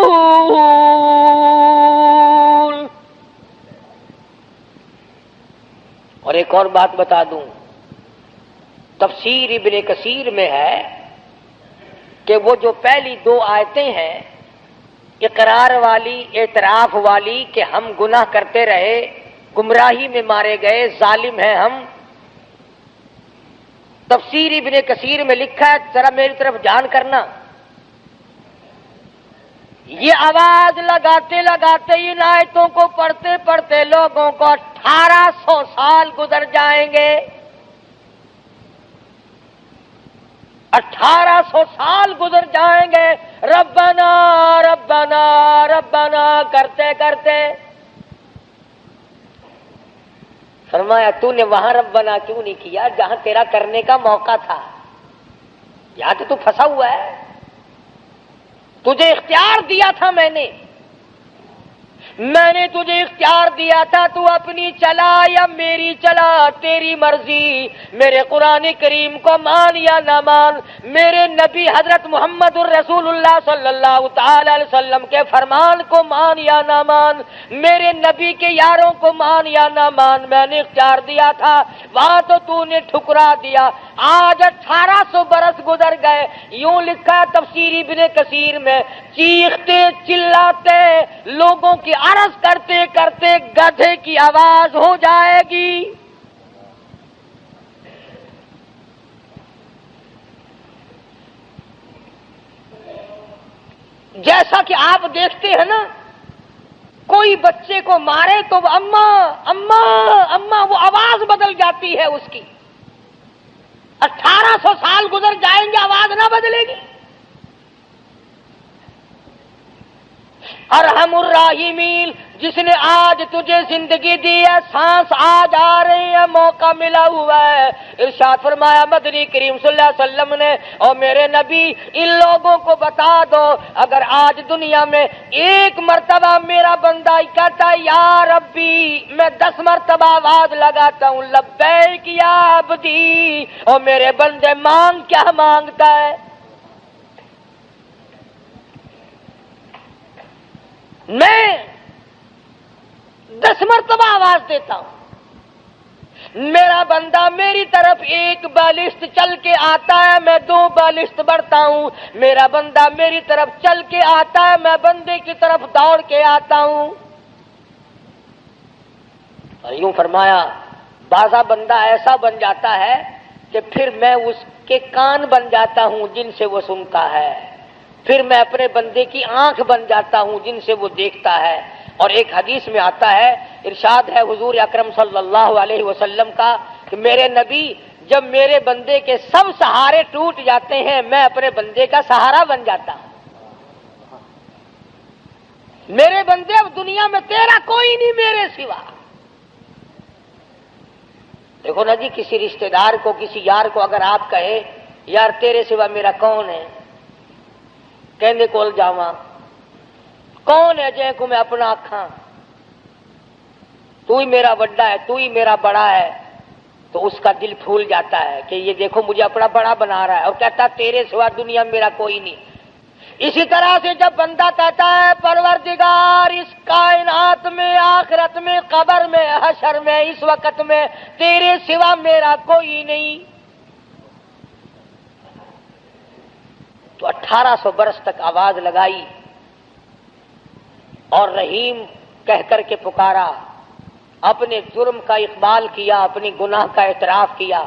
Speaker 1: اور ایک اور بات بتا دوں، تفسیر ابن کثیر میں ہے کہ وہ جو پہلی دو آیتیں ہیں اقرار والی، اعتراف والی کہ ہم گناہ کرتے رہے، گمراہی میں مارے گئے، ظالم ہیں ہم، تفسیر ابن کثیر میں لکھا ہے، ذرا میری طرف جان کرنا، یہ آواز لگاتے لگاتے ان آیتوں کو پڑھتے پڑھتے لوگوں کو 1800 سال گزر جائیں گے، 1800 سال گزر جائیں گے، ربنا ربنا ربنا کرتے کرتے۔ فرمایا تو نے وہاں ربنا کیوں نہیں کیا جہاں تیرا کرنے کا موقع تھا؟ یہاں تو پھنسا ہوا ہے، تجھے اختیار دیا تھا میں نے تجھے اختیار دیا تھا، تو اپنی چلا یا میری چلا، تیری مرضی، میرے قرآن کریم کو مان یا نہ مان، میرے نبی حضرت محمد الرسول اللہ صلی اللہ تعالی علیہ وسلم کے فرمان کو مان یا نہ مان، میرے نبی کے یاروں کو مان یا نہ مان، میں نے اختیار دیا تھا، وہاں تو نے ٹھکرا دیا۔ آج 1800 برس گزر گئے، یوں لکھا ہے تفسیر ابن کثیر میں، چیختے چلاتے لوگوں کی عرض کرتے کرتے گدھے کی آواز ہو جائے گی۔ جیسا کہ آپ دیکھتے ہیں نا، کوئی بچے کو مارے تو وہ اماں اماں اماں، وہ آواز بدل جاتی ہے اس کی۔ 1800 سال گزر جائیں گے، آواز نہ بدلے گی۔ ارحم الراحمین، جس نے آج تجھے زندگی دی ہے، سانس آج آ رہی ہے، موقع ملا ہوا ہے، ارشاد فرمایا مدنی کریم صلی اللہ علیہ وسلم نے، اور میرے نبی ان لوگوں کو بتا دو، اگر آج دنیا میں ایک مرتبہ میرا بندہ کہتا ہے یا ربی، میں 10 مرتبہ آواز لگاتا ہوں لبیک یا عبدی، اور میرے بندے مانگ کیا مانگتا ہے؟ میں 10 مرتبہ آواز دیتا ہوں، میرا بندہ میری طرف 1 بالشت چل کے آتا ہے، میں 2 بالشت بڑھتا ہوں، میرا بندہ میری طرف چل کے آتا ہے، میں بندے کی طرف دوڑ کے آتا ہوں۔ اور یوں فرمایا بازا بندہ ایسا بن جاتا ہے کہ پھر میں اس کے کان بن جاتا ہوں جن سے وہ سنتا ہے، پھر میں اپنے بندے کی آنکھ بن جاتا ہوں جن سے وہ دیکھتا ہے۔ اور ایک حدیث میں آتا ہے، ارشاد ہے حضور اکرم صلی اللہ علیہ وسلم کا کہ میرے نبی جب میرے بندے کے سب سہارے ٹوٹ جاتے ہیں، میں اپنے بندے کا سہارا بن جاتا ہوں۔ میرے بندے اب دنیا میں تیرا کوئی نہیں میرے سوا۔ دیکھو نا جی، کسی رشتہ دار کو، کسی یار کو اگر آپ کہیں یار تیرے سوا میرا کون ہے، کہندے کول جاواں، کون ہے جے کو میں اپنا آکھاں، تو ہی میرا وڈا ہے، تو ہی میرا بڑا ہے، تو اس کا دل پھول جاتا ہے کہ یہ دیکھو مجھے اپنا بڑا بنا رہا ہے، اور کہتا تیرے سوا دنیا میں میرا کوئی نہیں۔ اسی طرح سے جب بندہ کہتا ہے پروردگار اس کائنات میں، آخرت میں، قبر میں، حشر میں، اس وقت میں تیرے سوا میرا کوئی نہیں، تو 1800 برس تک آواز لگائی اور رحیم کہہ کر کے پکارا، اپنے جرم کا اقبال کیا، اپنی گناہ کا اعتراف کیا۔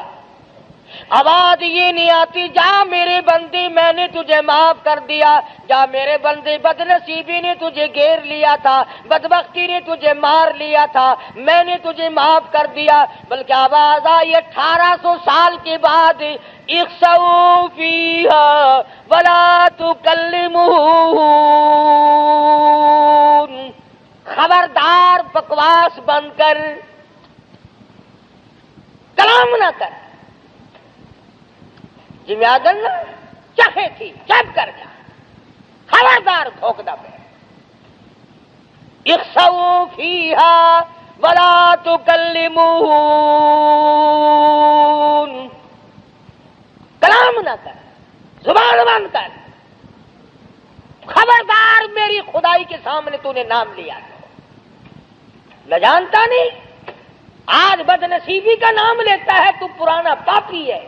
Speaker 1: آواز یہ نہیں آتی جا میرے بندے میں نے تجھے معاف کر دیا، جا میرے بندے بدنصیبی نے تجھے گھیر لیا تھا، بدبختی نے تجھے مار لیا تھا، میں نے تجھے معاف کر دیا، بلکہ آواز آئی 1800 سال کے بعد اخسؤوا فیہا ولا تکلمون، خبردار بکواس بند کر، کلام نہ کر، جی آدن نا چاہے تھی جب کر جا، خبردار ٹھوکدا پہ، اخسؤوا فیہا ولا تکلمون، کلام نہ کر، زبان بند کر، خبردار میری خدائی کے سامنے تو نے نام لیا نہ جانتا نہیں، آج بدنصیبی کا نام لیتا ہے، تو پرانا پاپی ہے،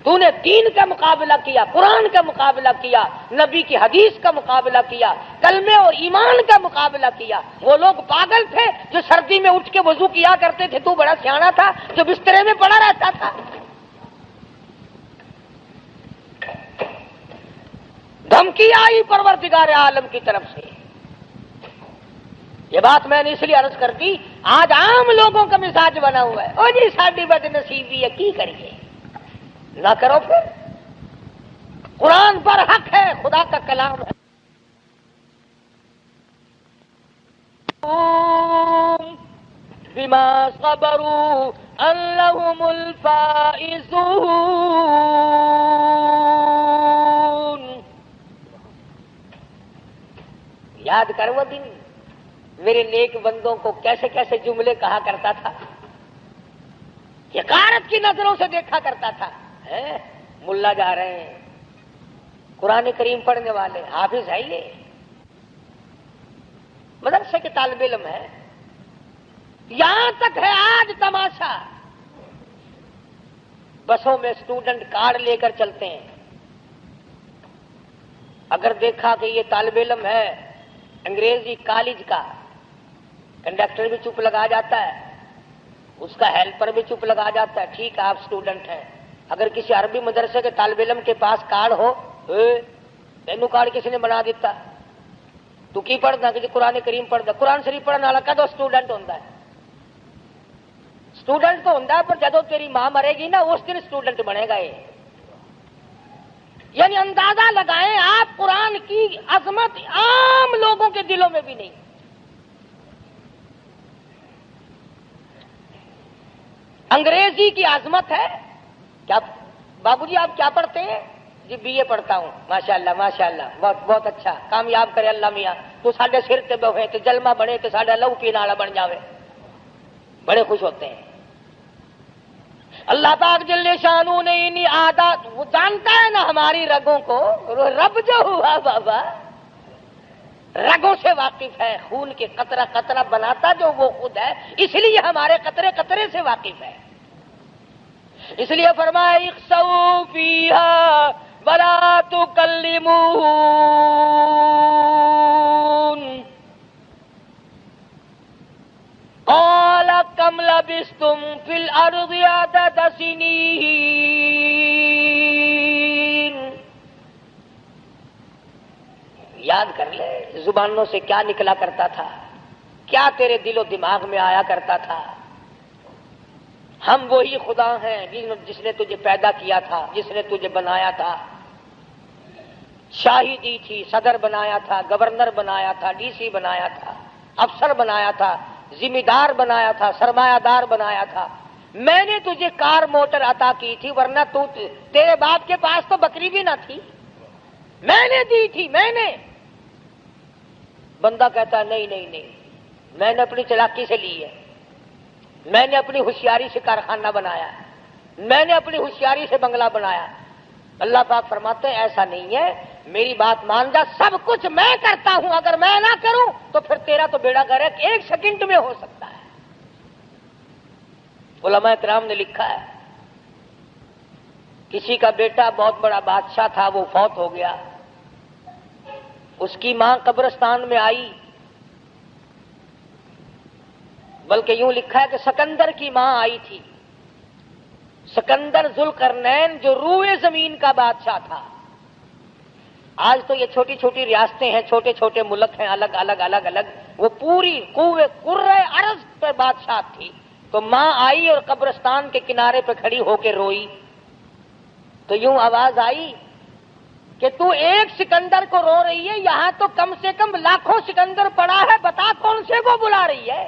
Speaker 1: تو نے دین کا مقابلہ کیا، قرآن کا مقابلہ کیا، نبی کی حدیث کا مقابلہ کیا، کلمے اور ایمان کا مقابلہ کیا۔ وہ لوگ پاگل تھے جو سردی میں اٹھ کے وضو کیا کرتے تھے، تو بڑا سیاںا تھا جو بسترے میں پڑا رہتا تھا۔ دھمکی آئی پروردگار عالم کی طرف سے۔ یہ بات میں نے اس لیے عرض کر دی، آج عام لوگوں کا مزاج بنا ہوا ہے، او جی ساڈی بدنصیبی ہے کی کریے، نہ کرو پھر، قرآن پر حق ہے، خدا کا کلام ہے۔ بما صبروا انہم الفائزون، یاد کر وہ دن میرے نیک بندوں کو کیسے کیسے جملے کہا کرتا تھا، حقارت کی نظروں سے دیکھا کرتا تھا۔ ملا جا رہے ہیں، قرآن کریم پڑھنے والے، حافظ ہے یہ، مدرسے کے طالب علم ہے، یہاں تک ہے آج تماشا، بسوں میں اسٹوڈنٹ کارڈ لے کر چلتے ہیں، اگر دیکھا کہ یہ طالب علم ہے انگریزی کالج کا، کنڈکٹر بھی چپ لگا جاتا ہے، اس کا ہیلپر بھی چپ لگا جاتا ہے، ٹھیک ہے آپ اسٹوڈنٹ ہیں۔ اگر کسی عربی مدرسے کے طالب علم کے پاس کارڈ ہو، تینوں کارڈ کسی نے بنا دیتا، تو کی پڑھنا کہ قرآن کریم پڑھتا، قرآن شریف پڑھنے والا کدو اسٹوڈنٹ ہوتا ہے، اسٹوڈنٹ تو ہوتا ہے، پر جدو تیری ماں مرے گی نا اس دن اسٹوڈنٹ بنے گا یہ۔ یعنی اندازہ لگائیں آپ، قرآن کی عظمت عام لوگوں کے دلوں میں بھی نہیں۔ انگریزی کی عظمت ہے کیا؟ بابو جی آپ کیا پڑھتے ہیں؟ جی بی اے پڑھتا ہوں، ماشاءاللہ ماشاءاللہ، بہت بہت اچھا، کامیاب کرے اللہ میاں، تو ساڈے سر تے بہے تو جلمہ بنے تو ساڈا لہو پینے والا بن جاوے، بڑے خوش ہوتے ہیں۔ اللہ پاک جل شانو نے انہی عادات، وہ جانتا ہے نا ہماری رگوں کو، رب جو ہوا بابا رگوں سے واقف ہے، خون کے قطرہ قطرہ بناتا جو وہ خود ہے، اس لیے ہمارے قطرے قطرے سے واقف ہے۔ اس لیے فرمایا اخسؤوا فیہا ولا تکلمون، قال کم لبثتم فی الارض عدد سنین، یاد کر لے زبانوں سے کیا نکلا کرتا تھا، کیا تیرے دل و دماغ میں آیا کرتا تھا۔ ہم وہی خدا ہیں جس نے تجھے پیدا کیا تھا، جس نے تجھے بنایا تھا، شاہی دی تھی، صدر بنایا تھا، گورنر بنایا تھا، ڈی سی بنایا تھا، افسر بنایا تھا، ذمہ دار بنایا تھا، سرمایہ دار بنایا تھا، میں نے تجھے کار موٹر عطا کی تھی، ورنہ تیرے باپ کے پاس تو بکری بھی نہ تھی، میں نے دی تھی، میں نے۔ بندہ کہتا ہے نہیں نہیں نہیں، میں نے اپنی چلاکی سے لی ہے، میں نے اپنی ہوشیاری سے کارخانہ بنایا، میں نے اپنی ہوشیاری سے بنگلہ بنایا۔ اللہ پاک فرماتے ہیں ایسا نہیں ہے، میری بات مان جا، سب کچھ میں کرتا ہوں، اگر میں نہ کروں تو پھر تیرا تو بیڑا غرق ایک سیکنڈ میں ہو سکتا ہے۔ علماء کرام نے لکھا ہے کسی کا بیٹا بہت بڑا بادشاہ تھا، وہ فوت ہو گیا، اس کی ماں قبرستان میں آئی، بلکہ یوں لکھا ہے کہ سکندر کی ماں آئی تھی، سکندر ذوالقرنین جو روئے زمین کا بادشاہ تھا. آج تو یہ چھوٹی چھوٹی ریاستیں ہیں, چھوٹے چھوٹے ملک ہیں, الگ الگ الگ الگ. وہ پوری کرۂ ارض پہ بادشاہ تھی. تو ماں آئی اور قبرستان کے کنارے پہ کھڑی ہو کے روئی, تو یوں آواز آئی کہ تو ایک سکندر کو رو رہی ہے, یہاں تو کم سے کم لاکھوں سکندر پڑا ہے, بتا کون سے کو بلا رہی ہے.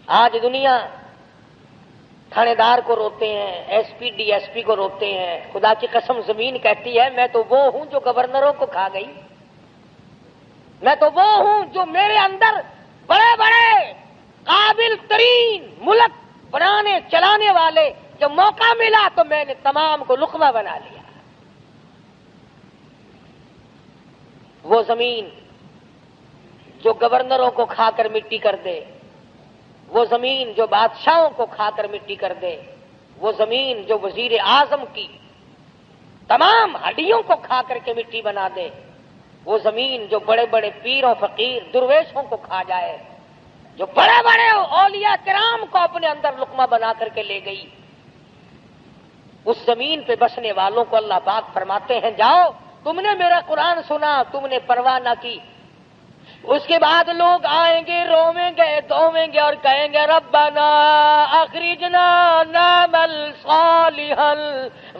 Speaker 1: آج دنیا تھانے دار کو روتے ہیں, S P D S P کو روتے ہیں. خدا کی قسم زمین کہتی ہے میں تو وہ ہوں جو گورنروں کو کھا گئی, میں تو وہ ہوں جو میرے اندر بڑے بڑے قابل ترین ملک بنانے چلانے والے, جب موقع ملا تو میں نے تمام کو لقمہ بنا لیا. وہ زمین جو گورنروں کو کھا کر مٹی کر دے, وہ زمین جو بادشاہوں کو کھا کر مٹی کر دے, وہ زمین جو وزیر اعظم کی تمام ہڈیوں کو کھا کر کے مٹی بنا دے, وہ زمین جو بڑے بڑے پیروں فقیر درویشوں کو کھا جائے, جو بڑے بڑے اولیاء کرام کو اپنے اندر لقمہ بنا کر کے لے گئی, اس زمین پہ بسنے والوں کو اللہ پاک فرماتے ہیں جاؤ تم نے میرا قرآن سنا, تم نے پرواہ نہ کی. اس کے بعد لوگ آئیں گے, رویں گے, دھویں گے اور کہیں گے ربنا اخرجنا نعمل صالحا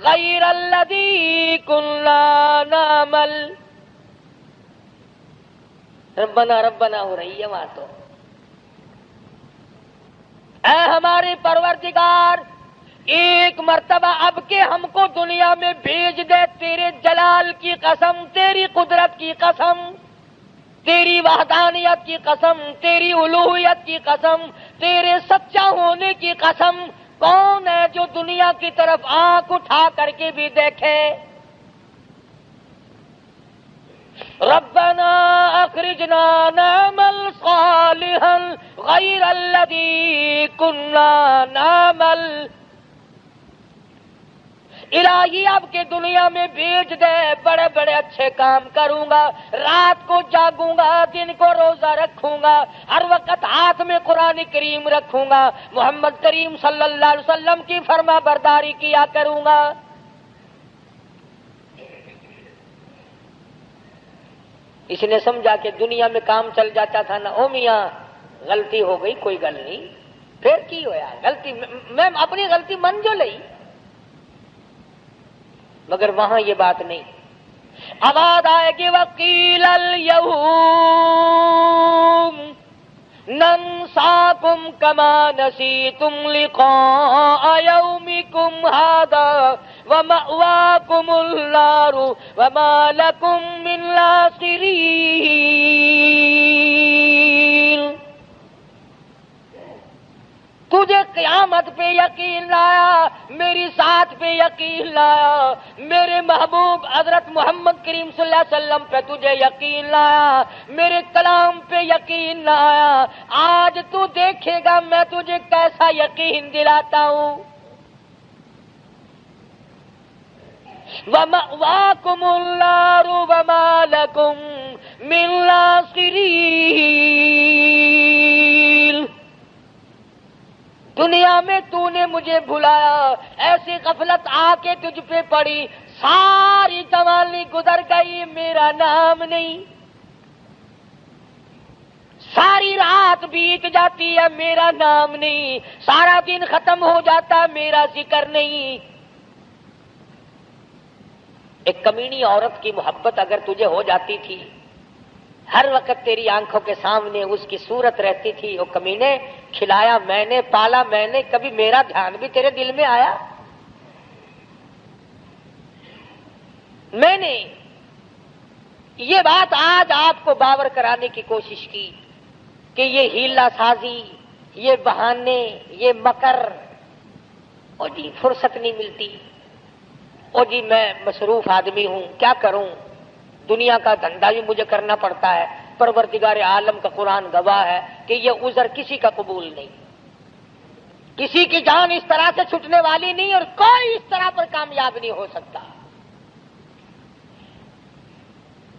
Speaker 1: غیر الذی کنا نعمل. ربنا ربنا ہو رہی ہے وہاں تو. اے ہمارے پروردگار, ایک مرتبہ اب کے ہم کو دنیا میں بھیج دے, تیرے جلال کی قسم, تیری قدرت کی قسم, تیری وحدانیت کی قسم, تیری الوہیت کی قسم, تیرے سچا ہونے کی قسم. کون ہے جو دنیا کی طرف آنکھ اٹھا کر کے بھی دیکھے؟ ربنا اخرجنا نعمل صالحا غیر الذی کنا نعمل. الہی اب کے دنیا میں بھیج دے, بڑے بڑے اچھے کام کروں گا, رات کو جاگوں گا, دن کو روزہ رکھوں گا, ہر وقت ہاتھ میں قرآن کریم رکھوں گا, محمد کریم صلی اللہ علیہ وسلم کی فرما برداری کیا کروں گا. اس نے سمجھا کہ دنیا میں کام چل جاتا تھا نا, او میاں غلطی ہو گئی کوئی گل نہیں, پھر کی ہویا غلطی, میں اپنی غلطی من جو لئی. مگر وہاں یہ بات نہیں. آواز آئے گی وقیل الیوم ننساکم کما نسیتم لقاء یومکم ھذا ومأواکم النار وما لکم من ناصرین. تجھے قیامت پہ یقین لایا, میری ساتھ پہ یقین لایا, میرے محبوب حضرت محمد کریم صلی اللہ علیہ وسلم پہ تجھے یقین لایا, میرے کلام پہ یقین لایا. آج تو دیکھے گا میں تجھے کیسا یقین دلاتا ہوں. وَمَأْوَاكُمُ النَّارُ وَمَا لَكُم مِّن نَاصِرِينَ. دنیا میں تو نے مجھے بھلایا, ایسی غفلت آ کے تجھ پہ پڑی, ساری جوانی گزر گئی, میرا نام نہیں. ساری رات بیت جاتی ہے, میرا نام نہیں. سارا دن ختم ہو جاتا, میرا ذکر نہیں. ایک کمینی عورت کی محبت اگر تجھے ہو جاتی تھی, ہر وقت تیری آنکھوں کے سامنے اس کی صورت رہتی تھی, وہ کمینے کھلایا میں نے, پالا میں نے, کبھی میرا دھیان بھی تیرے دل میں آیا؟ میں نے یہ بات آج آپ کو باور کرانے کی کوشش کی کہ یہ ہیلا سازی, یہ بہانے, یہ مکر, او جی فرصت نہیں ملتی, او جی میں مصروف آدمی ہوں, کیا کروں, دنیا کا دھندا بھی مجھے کرنا پڑتا ہے. پروردگار عالم کا قرآن گواہ ہے کہ یہ عذر کسی کا قبول نہیں. کسی کی جان اس طرح سے چھٹنے والی نہیں, اور کوئی اس طرح پر کامیاب نہیں ہو سکتا.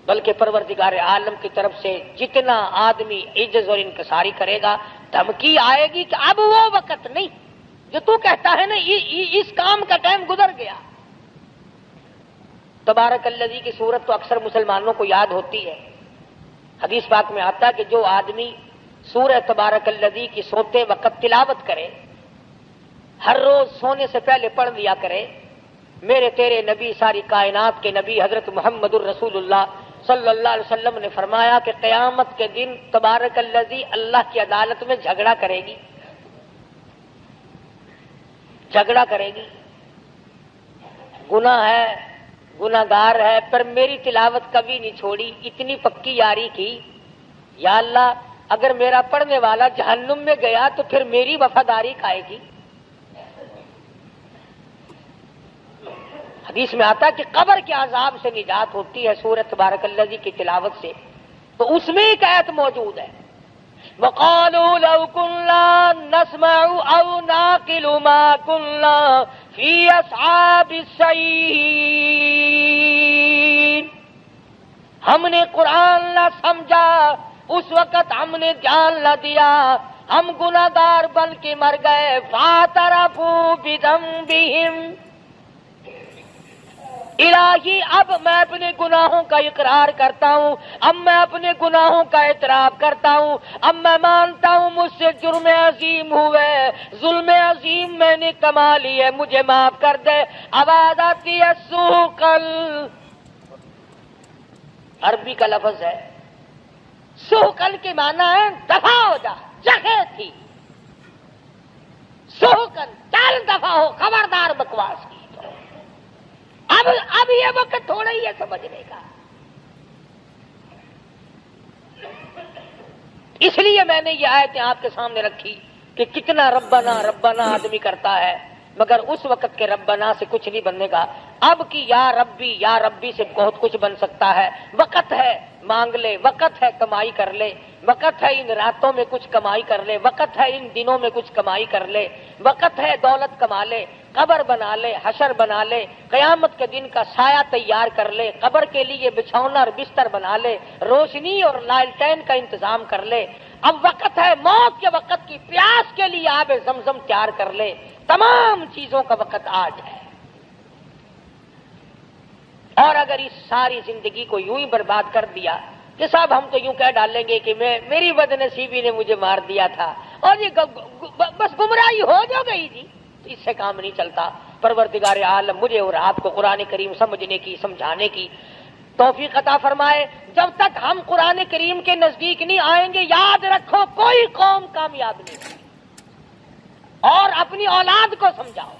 Speaker 1: بلکہ پروردگار عالم کی طرف سے جتنا آدمی عجز اور انکساری کرے گا دھمکی آئے گی کہ اب وہ وقت نہیں جو تو کہتا ہے نا اس کام کا ٹائم گزر گیا. تبارک الذی کی صورت تو اکثر مسلمانوں کو یاد ہوتی ہے. حدیث پاک میں آتا ہے کہ جو آدمی سورہ تبارک الذی کی سوتے وقت تلاوت کرے، ہر روز سونے سے پہلے پڑھ لیا کرے، میرے تیرے نبی ساری کائنات کے نبی حضرت محمد الرسول اللہ صلی اللہ علیہ وسلم نے فرمایا کہ قیامت کے دن تبارک الذی اللہ کی عدالت میں جھگڑا کرے گی، گناہ ہے، گناہگار ہے، پر میری تلاوت کبھی نہیں چھوڑی، اتنی پکی یاری کی. یا اللہ اگر میرا پڑھنے والا جہنم میں گیا تو پھر میری وفاداری کھائے گی. حدیث میں آتا ہے کہ قبر کے عذاب سے نجات ہوتی ہے سورۃ تبارک الذی کی تلاوت سے. تو اس میں ایک آیت موجود ہے، وَقَالُوا لَوْ كُنَّا نَسْمَعُ أَوْ نَعْقِلُ مَا كُنَّا فِي أَصْحَابِ السَّعِيرِ. ہم نے قرآن نہ سمجھا، اس وقت ہم نے دھیان نہ دیا، ہم گناہگار بن کے مر گئے. فَاعْتَرَفُوا بِذَنبِهِمْ. الہی اب میں اپنے گناہوں کا اقرار کرتا ہوں، اب میں اپنے گناہوں کا اعتراف کرتا ہوں، اب میں مانتا ہوں مجھ سے جرم عظیم ہوئے، ظلم عظیم میں نے کما لی ہے، مجھے معاف کر دے. آواز آتی ہے سوقل، عربی کا لفظ ہے. سوقل کے معنی ہے دفع ہو جا، جگہ تھی. سوقل چل دفع ہو، خبردار بکواس کی. اب یہ وقت تھوڑا ہی ہے سمجھنے کا. اس لیے میں نے یہ آیتیں آپ کے سامنے رکھی کہ کتنا ربنا ربنا آدمی کرتا ہے، مگر اس وقت کے ربنا سے کچھ نہیں بننے گا. اب کی یا ربی سے بہت کچھ بن سکتا ہے. وقت ہے مانگ لے، وقت ہے کمائی کر لے، وقت ہے ان راتوں میں کچھ کمائی کر لے، وقت ہے ان دنوں میں کچھ کمائی کر لے، وقت ہے دولت کما لے، قبر بنا لے، حشر بنا لے، قیامت کے دن کا سایہ تیار کر لے، قبر کے لیے بچھونا اور بستر بنا لے، روشنی اور لالٹین کا انتظام کر لے. اب وقت ہے موت کے وقت کی پیاس کے لیے آب زمزم تیار کر لے. تمام چیزوں کا وقت آج ہے. اور اگر اس ساری زندگی کو یوں ہی برباد کر دیا کہ صاحب ہم تو یوں کہہ ڈالیں گے کہ میری بد نصیبی نے مجھے مار دیا تھا اور یہ بس گمراہی ہو جو گئی تھی، اس سے کام نہیں چلتا. پروردگار عالم مجھے اور آپ کو قرآن کریم سمجھنے کی، سمجھانے کی توفیق عطا فرمائے. جب تک ہم قرآن کریم کے نزدیک نہیں آئیں گے، یاد رکھو کوئی قوم کامیاب نہیں ہوگی. اور اپنی اولاد کو سمجھاؤ.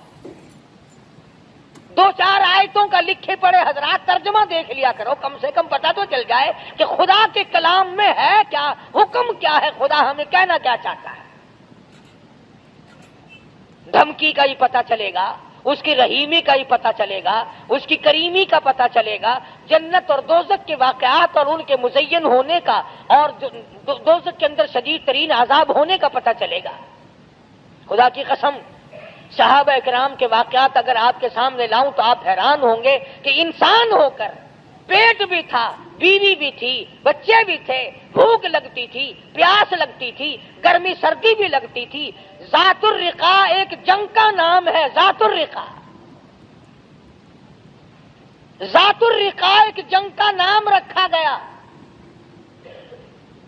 Speaker 1: 2-4 آیتوں کا لکھے پڑے حضرات ترجمہ دیکھ لیا کرو، کم سے کم پتہ تو چل جائے کہ خدا کے کلام میں ہے کیا، حکم کیا ہے، خدا ہمیں کہنا کیا چاہتا ہے. دھمکی کا ہی پتہ چلے گا، اس کی رحیمی کا ہی پتہ چلے گا، اس کی کریمی کا پتہ چلے گا، جنت اور دوزخ کے واقعات اور ان کے مزین ہونے کا اور دوزخ کے اندر شدید ترین عذاب ہونے کا پتہ چلے گا. خدا کی قسم صحابہ اکرام کے واقعات اگر آپ کے سامنے لاؤں تو آپ حیران ہوں گے کہ انسان ہو کر پیٹ بھی تھا، بیوی بھی تھی، بچے بھی تھے، بھوک لگتی تھی، پیاس لگتی تھی، گرمی سردی بھی لگتی تھی. ذات الرقا ایک جنگ کا نام ہے. ذات الرقا ایک جنگ کا نام رکھا گیا.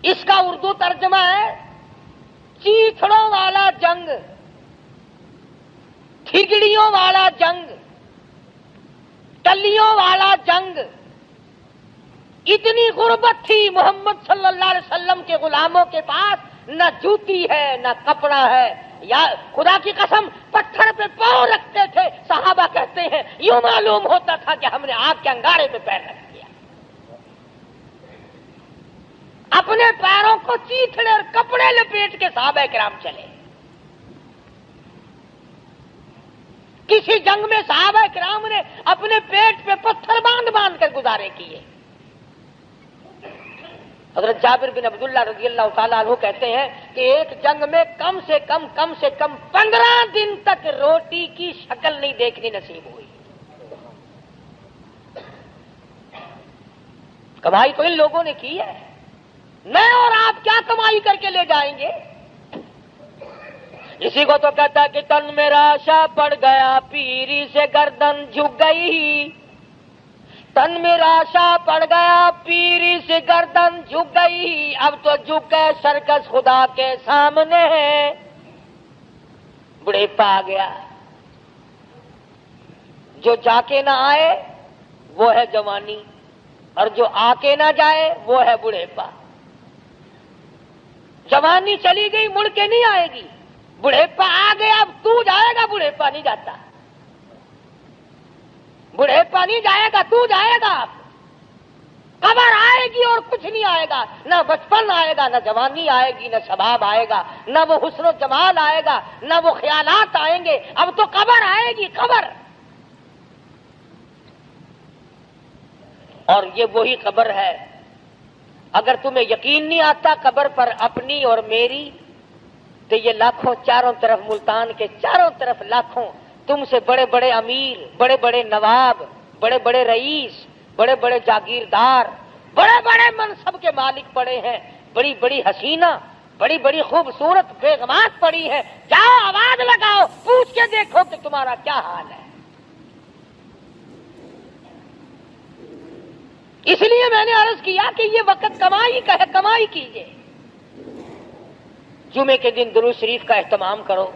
Speaker 1: اس کا اردو ترجمہ ہے چیتڑوں والا جنگ، کھگڑیوں والا جنگ، ٹلیوں والا جنگ. اتنی غربت تھی محمد صلی اللہ علیہ وسلم کے غلاموں کے پاس، نہ جوتی ہے نہ کپڑا ہے. یا خدا کی قسم پتھر پہ پاؤں رکھتے تھے. صحابہ کہتے ہیں یوں معلوم ہوتا تھا کہ ہم نے آگ کے انگارے پہ پیر رکھ دیا. اپنے پیروں کو چیتڑے اور کپڑے لپیٹ کے صحابہ کرام چلے. کسی جنگ میں صحابہ کرام نے اپنے پیٹ پہ پتھر باندھ کر گزارے کیے. حضرت جابر بن عبداللہ رضی اللہ تعالیٰ عنہ کہتے ہیں کہ ایک جنگ میں کم سے کم 15 دن تک روٹی کی شکل نہیں دیکھنی نصیب ہوئی. کمائی تو ان لوگوں نے کی ہے، میں اور آپ کیا کمائی کر کے لے جائیں گے؟ اسی کو تو کہتا ہے کہ تن میرا آشا پڑ گیا پیری سے گردن جھک گئی، تن میرا آشا پڑ گیا پیری سے گردن جھک گئی، اب تو جھک گئے سرکس خدا کے سامنے ہے، بڑھیپا آ گیا، جو جا کے نہ آئے وہ ہے جوانی، اور جو آ کے نہ جائے وہ ہے بڑھیپا۔ جوانی چلی گئی مڑ کے نہیں آئے گی، بڑھیپا آ گیا اب تو جائے گا، بڑھیپا نہیں جاتا، بڑھیپا نہیں جائے گا، تو جائے گا۔ قبر آئے گی اور کچھ نہیں آئے گا، نہ بچپن آئے گا، نہ جوانی آئے گی، نہ شباب آئے گا، نہ وہ حسن و جمال آئے گا، نہ وہ خیالات آئیں گے، اب تو قبر آئے گی، قبر۔ اور یہ وہی قبر ہے، اگر تمہیں یقین نہیں آتا قبر پر اپنی اور میری، تو یہ لاکھوں چاروں طرف ملتان کے چاروں طرف لاکھوں تم سے بڑے بڑے امیر، بڑے بڑے نواب، بڑے بڑے رئیس، بڑے بڑے جاگیردار، بڑے بڑے منصب کے مالک پڑے ہیں، بڑی بڑی حسینہ، بڑی بڑی خوبصورت بیگمات پڑی ہیں، جاؤ آواز لگاؤ، پوچھ کے دیکھو کہ تمہارا کیا حال ہے۔ اس لیے میں نے عرض کیا کہ یہ وقت کمائی کا ہے، کمائی کیجئے۔ جمعے کے دن درود شریف کا اہتمام کرو۔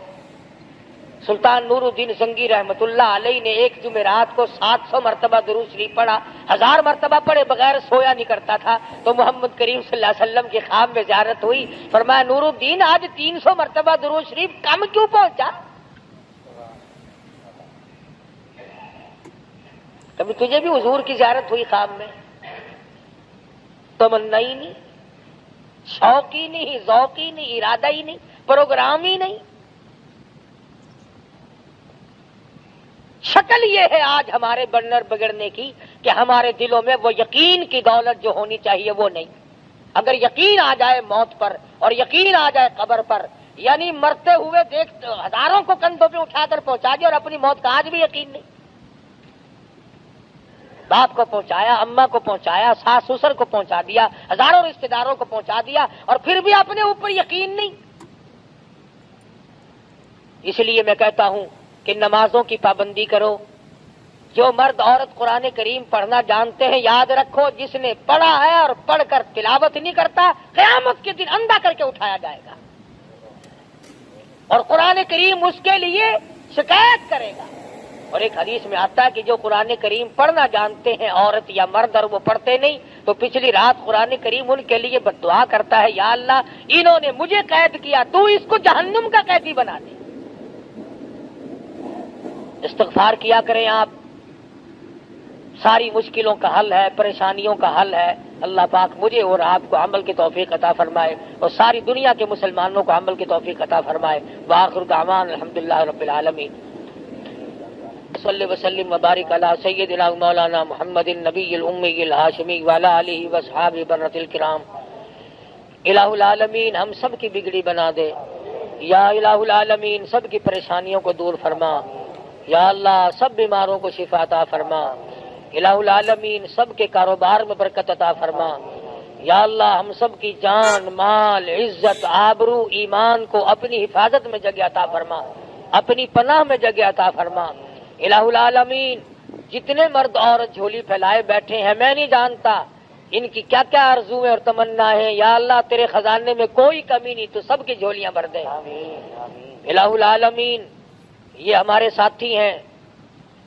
Speaker 1: سلطان نور الدین زنگی رحمت اللہ علیہ نے ایک جمعرات کو 700 مرتبہ درود شریف پڑھا، 1000 مرتبہ پڑھے بغیر سویا نہیں کرتا تھا، تو محمد کریم صلی اللہ علیہ وسلم کی خواب میں زیارت ہوئی، فرمایا نور الدین آج 300 مرتبہ درود شریف کم کیوں پہنچا؟ کبھی تجھے بھی حضور کی زیارت ہوئی خواب میں؟ تمنا ہی نہیں، شوق ہی نہیں، ذوق ہی نہیں، ارادہ ہی نہیں، پروگرام ہی نہیں۔ شکل یہ ہے آج ہمارے بننے بگڑنے کی کہ ہمارے دلوں میں وہ یقین کی دولت جو ہونی چاہیے وہ نہیں۔ اگر یقین آ جائے موت پر اور یقین آ جائے قبر پر، یعنی مرتے ہوئے دیکھ ہزاروں کو کندھوں پہ اٹھا کر پہنچا دیا اور اپنی موت کا آج بھی یقین نہیں۔ باپ کو پہنچایا، اماں کو پہنچایا، ساس سسر کو پہنچا دیا، ہزاروں رشتہ داروں کو پہنچا دیا، اور پھر بھی اپنے اوپر یقین نہیں۔ اس لیے میں کہتا ہوں کہ نمازوں کی پابندی کرو۔ جو مرد عورت قرآن کریم پڑھنا جانتے ہیں، یاد رکھو جس نے پڑھا ہے اور پڑھ کر تلاوت نہیں کرتا، قیامت کے دن اندھا کر کے اٹھایا جائے گا، اور قرآن کریم اس کے لیے شکایت کرے گا۔ اور ایک حدیث میں آتا ہے کہ جو قرآن کریم پڑھنا جانتے ہیں عورت یا مرد اور وہ پڑھتے نہیں، تو پچھلی رات قرآن کریم ان کے لیے بد دعا کرتا ہے، یا اللہ انہوں نے مجھے قید کیا، تو اس کو جہنم کا قیدی بنا دے۔ استغفار کیا کریں آپ، ساری مشکلوں کا حل ہے، پریشانیوں کا حل ہے۔ اللہ پاک مجھے اور آپ کو عمل کی توفیق عطا فرمائے، اور ساری دنیا کے مسلمانوں کو عمل کی توفیق عطا فرمائے۔ وآخر دعوانا الحمدللہ رب العالمین۔ صلی وسلم وبارک علی سیدنا مولانا محمد النبی الامی الہاشمی وعلی آلہ واصحابہ برۃ الکرام۔ الہ العالمین ہم سب کی بگڑی بنا دے، یا الہ العالمین سب کی پریشانیوں کو دور فرما، یا اللہ سب بیماروں کو شفا عطا فرما، الہ العالمین سب کے کاروبار میں برکت عطا فرما، یا اللہ ہم سب کی جان، مال، عزت، آبرو، ایمان کو اپنی حفاظت میں جگہ عطا فرما، اپنی پناہ میں جگہ عطا فرما۔ الہ العالمین جتنے مرد عورت جھولی پھیلائے بیٹھے ہیں، میں نہیں جانتا ان کی کیا کیا آرزویں اور تمنا ہے، یا اللہ تیرے خزانے میں کوئی کمی نہیں، تو سب کی جھولیاں بھر دے۔ الہ العالمین یہ ہمارے ساتھی ہیں،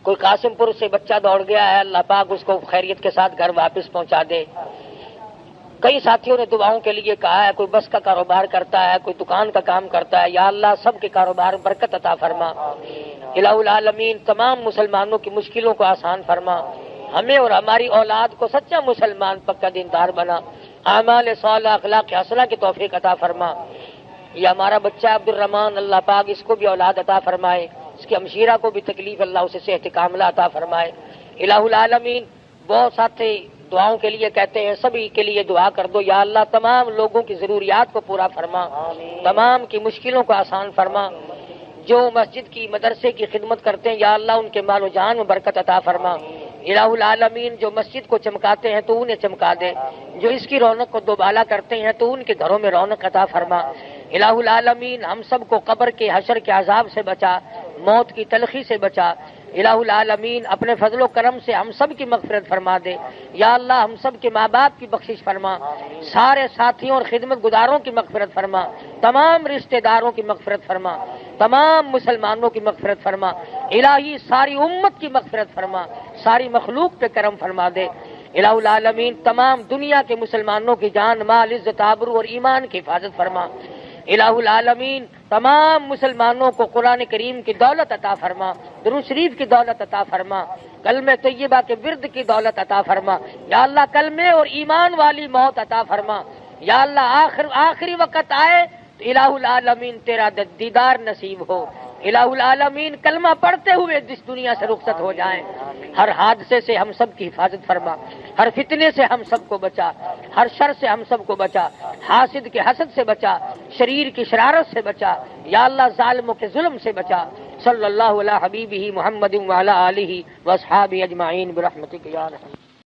Speaker 1: کوئی قاسم پور سے بچہ دوڑ گیا ہے، اللہ پاک اس کو خیریت کے ساتھ گھر واپس پہنچا دے۔ کئی ساتھیوں نے دعاؤں کے لیے کہا ہے، کوئی بس کا کاروبار کرتا ہے، کوئی دکان کا کام کرتا ہے، یا اللہ سب کے کاروبار میں برکت عطا فرما۔ الہ العالمین تمام مسلمانوں کی مشکلوں کو آسان فرما، ہمیں اور ہماری اولاد کو سچا مسلمان پکا دیندار بنا، اعمال صالحہ اخلاق حسنہ کی توفیق عطا فرما۔ یہ ہمارا بچہ عبد الرحمان، اللہ پاک اس کو بھی اولاد عطا فرمائے، اس کی ہمشیرہ کو بھی تکلیف اللہ اسے صحت کاملہ عطا فرمائے۔ الہ العالمین بہت ساتھی دعاؤں کے لیے کہتے ہیں، سبھی کے لیے دعا کر دو، یا اللہ تمام لوگوں کی ضروریات کو پورا فرما، تمام کی مشکلوں کو آسان فرما۔ جو مسجد کی مدرسے کی خدمت کرتے ہیں، یا اللہ ان کے مال و جان میں برکت عطا فرما۔
Speaker 3: الہ العالمین جو مسجد کو چمکاتے ہیں تو انہیں چمکا دے، جو اس کی رونق کو دوبالا کرتے ہیں تو ان کے گھروں میں رونق عطا فرما۔ الہ العالمین ہم سب کو قبر کے حشر کے عذاب سے بچا، موت کی تلخی سے بچا۔ الہ العالمین اپنے فضل و کرم سے ہم سب کی مغفرت فرما دے۔ یا اللہ ہم سب کے ماں باپ کی بخشش فرما، سارے ساتھیوں اور خدمت گزاروں کی مغفرت فرما، تمام رشتہ داروں کی مغفرت فرما، تمام مسلمانوں کی مغفرت فرما۔ الہی ساری امت کی مغفرت فرما، ساری مخلوق پہ کرم فرما دے۔ الہ العالمین تمام دنیا کے مسلمانوں کی جان مال عزت آبرو اور ایمان کی حفاظت فرما۔ الہ العالمین تمام مسلمانوں کو قرآن کریم کی دولت عطا فرما، درود شریف کی دولت عطا فرما، کلمہ طیبہ کے ورد کی دولت عطا فرما۔ یا اللہ کلمے اور ایمان والی موت عطا فرما۔ یا اللہ آخری وقت آئے تو الہ العالمین تیرا دیدار نصیب ہو۔ الہ العالمین کلمہ پڑھتے ہوئے جس دنیا سے رخصت ہو جائیں، ہر حادثے سے ہم سب کی حفاظت فرما، ہر فتنے سے ہم سب کو بچا، ہر شر سے ہم سب کو بچا، حاسد کے حسد سے بچا، شریر کی شرارت سے بچا، یا اللہ ظالموں کے ظلم سے بچا۔ صلی اللہ علی حبیبہ محمد وعلی آلہ واصحابہ اجمعین برحمتک یا ارحم۔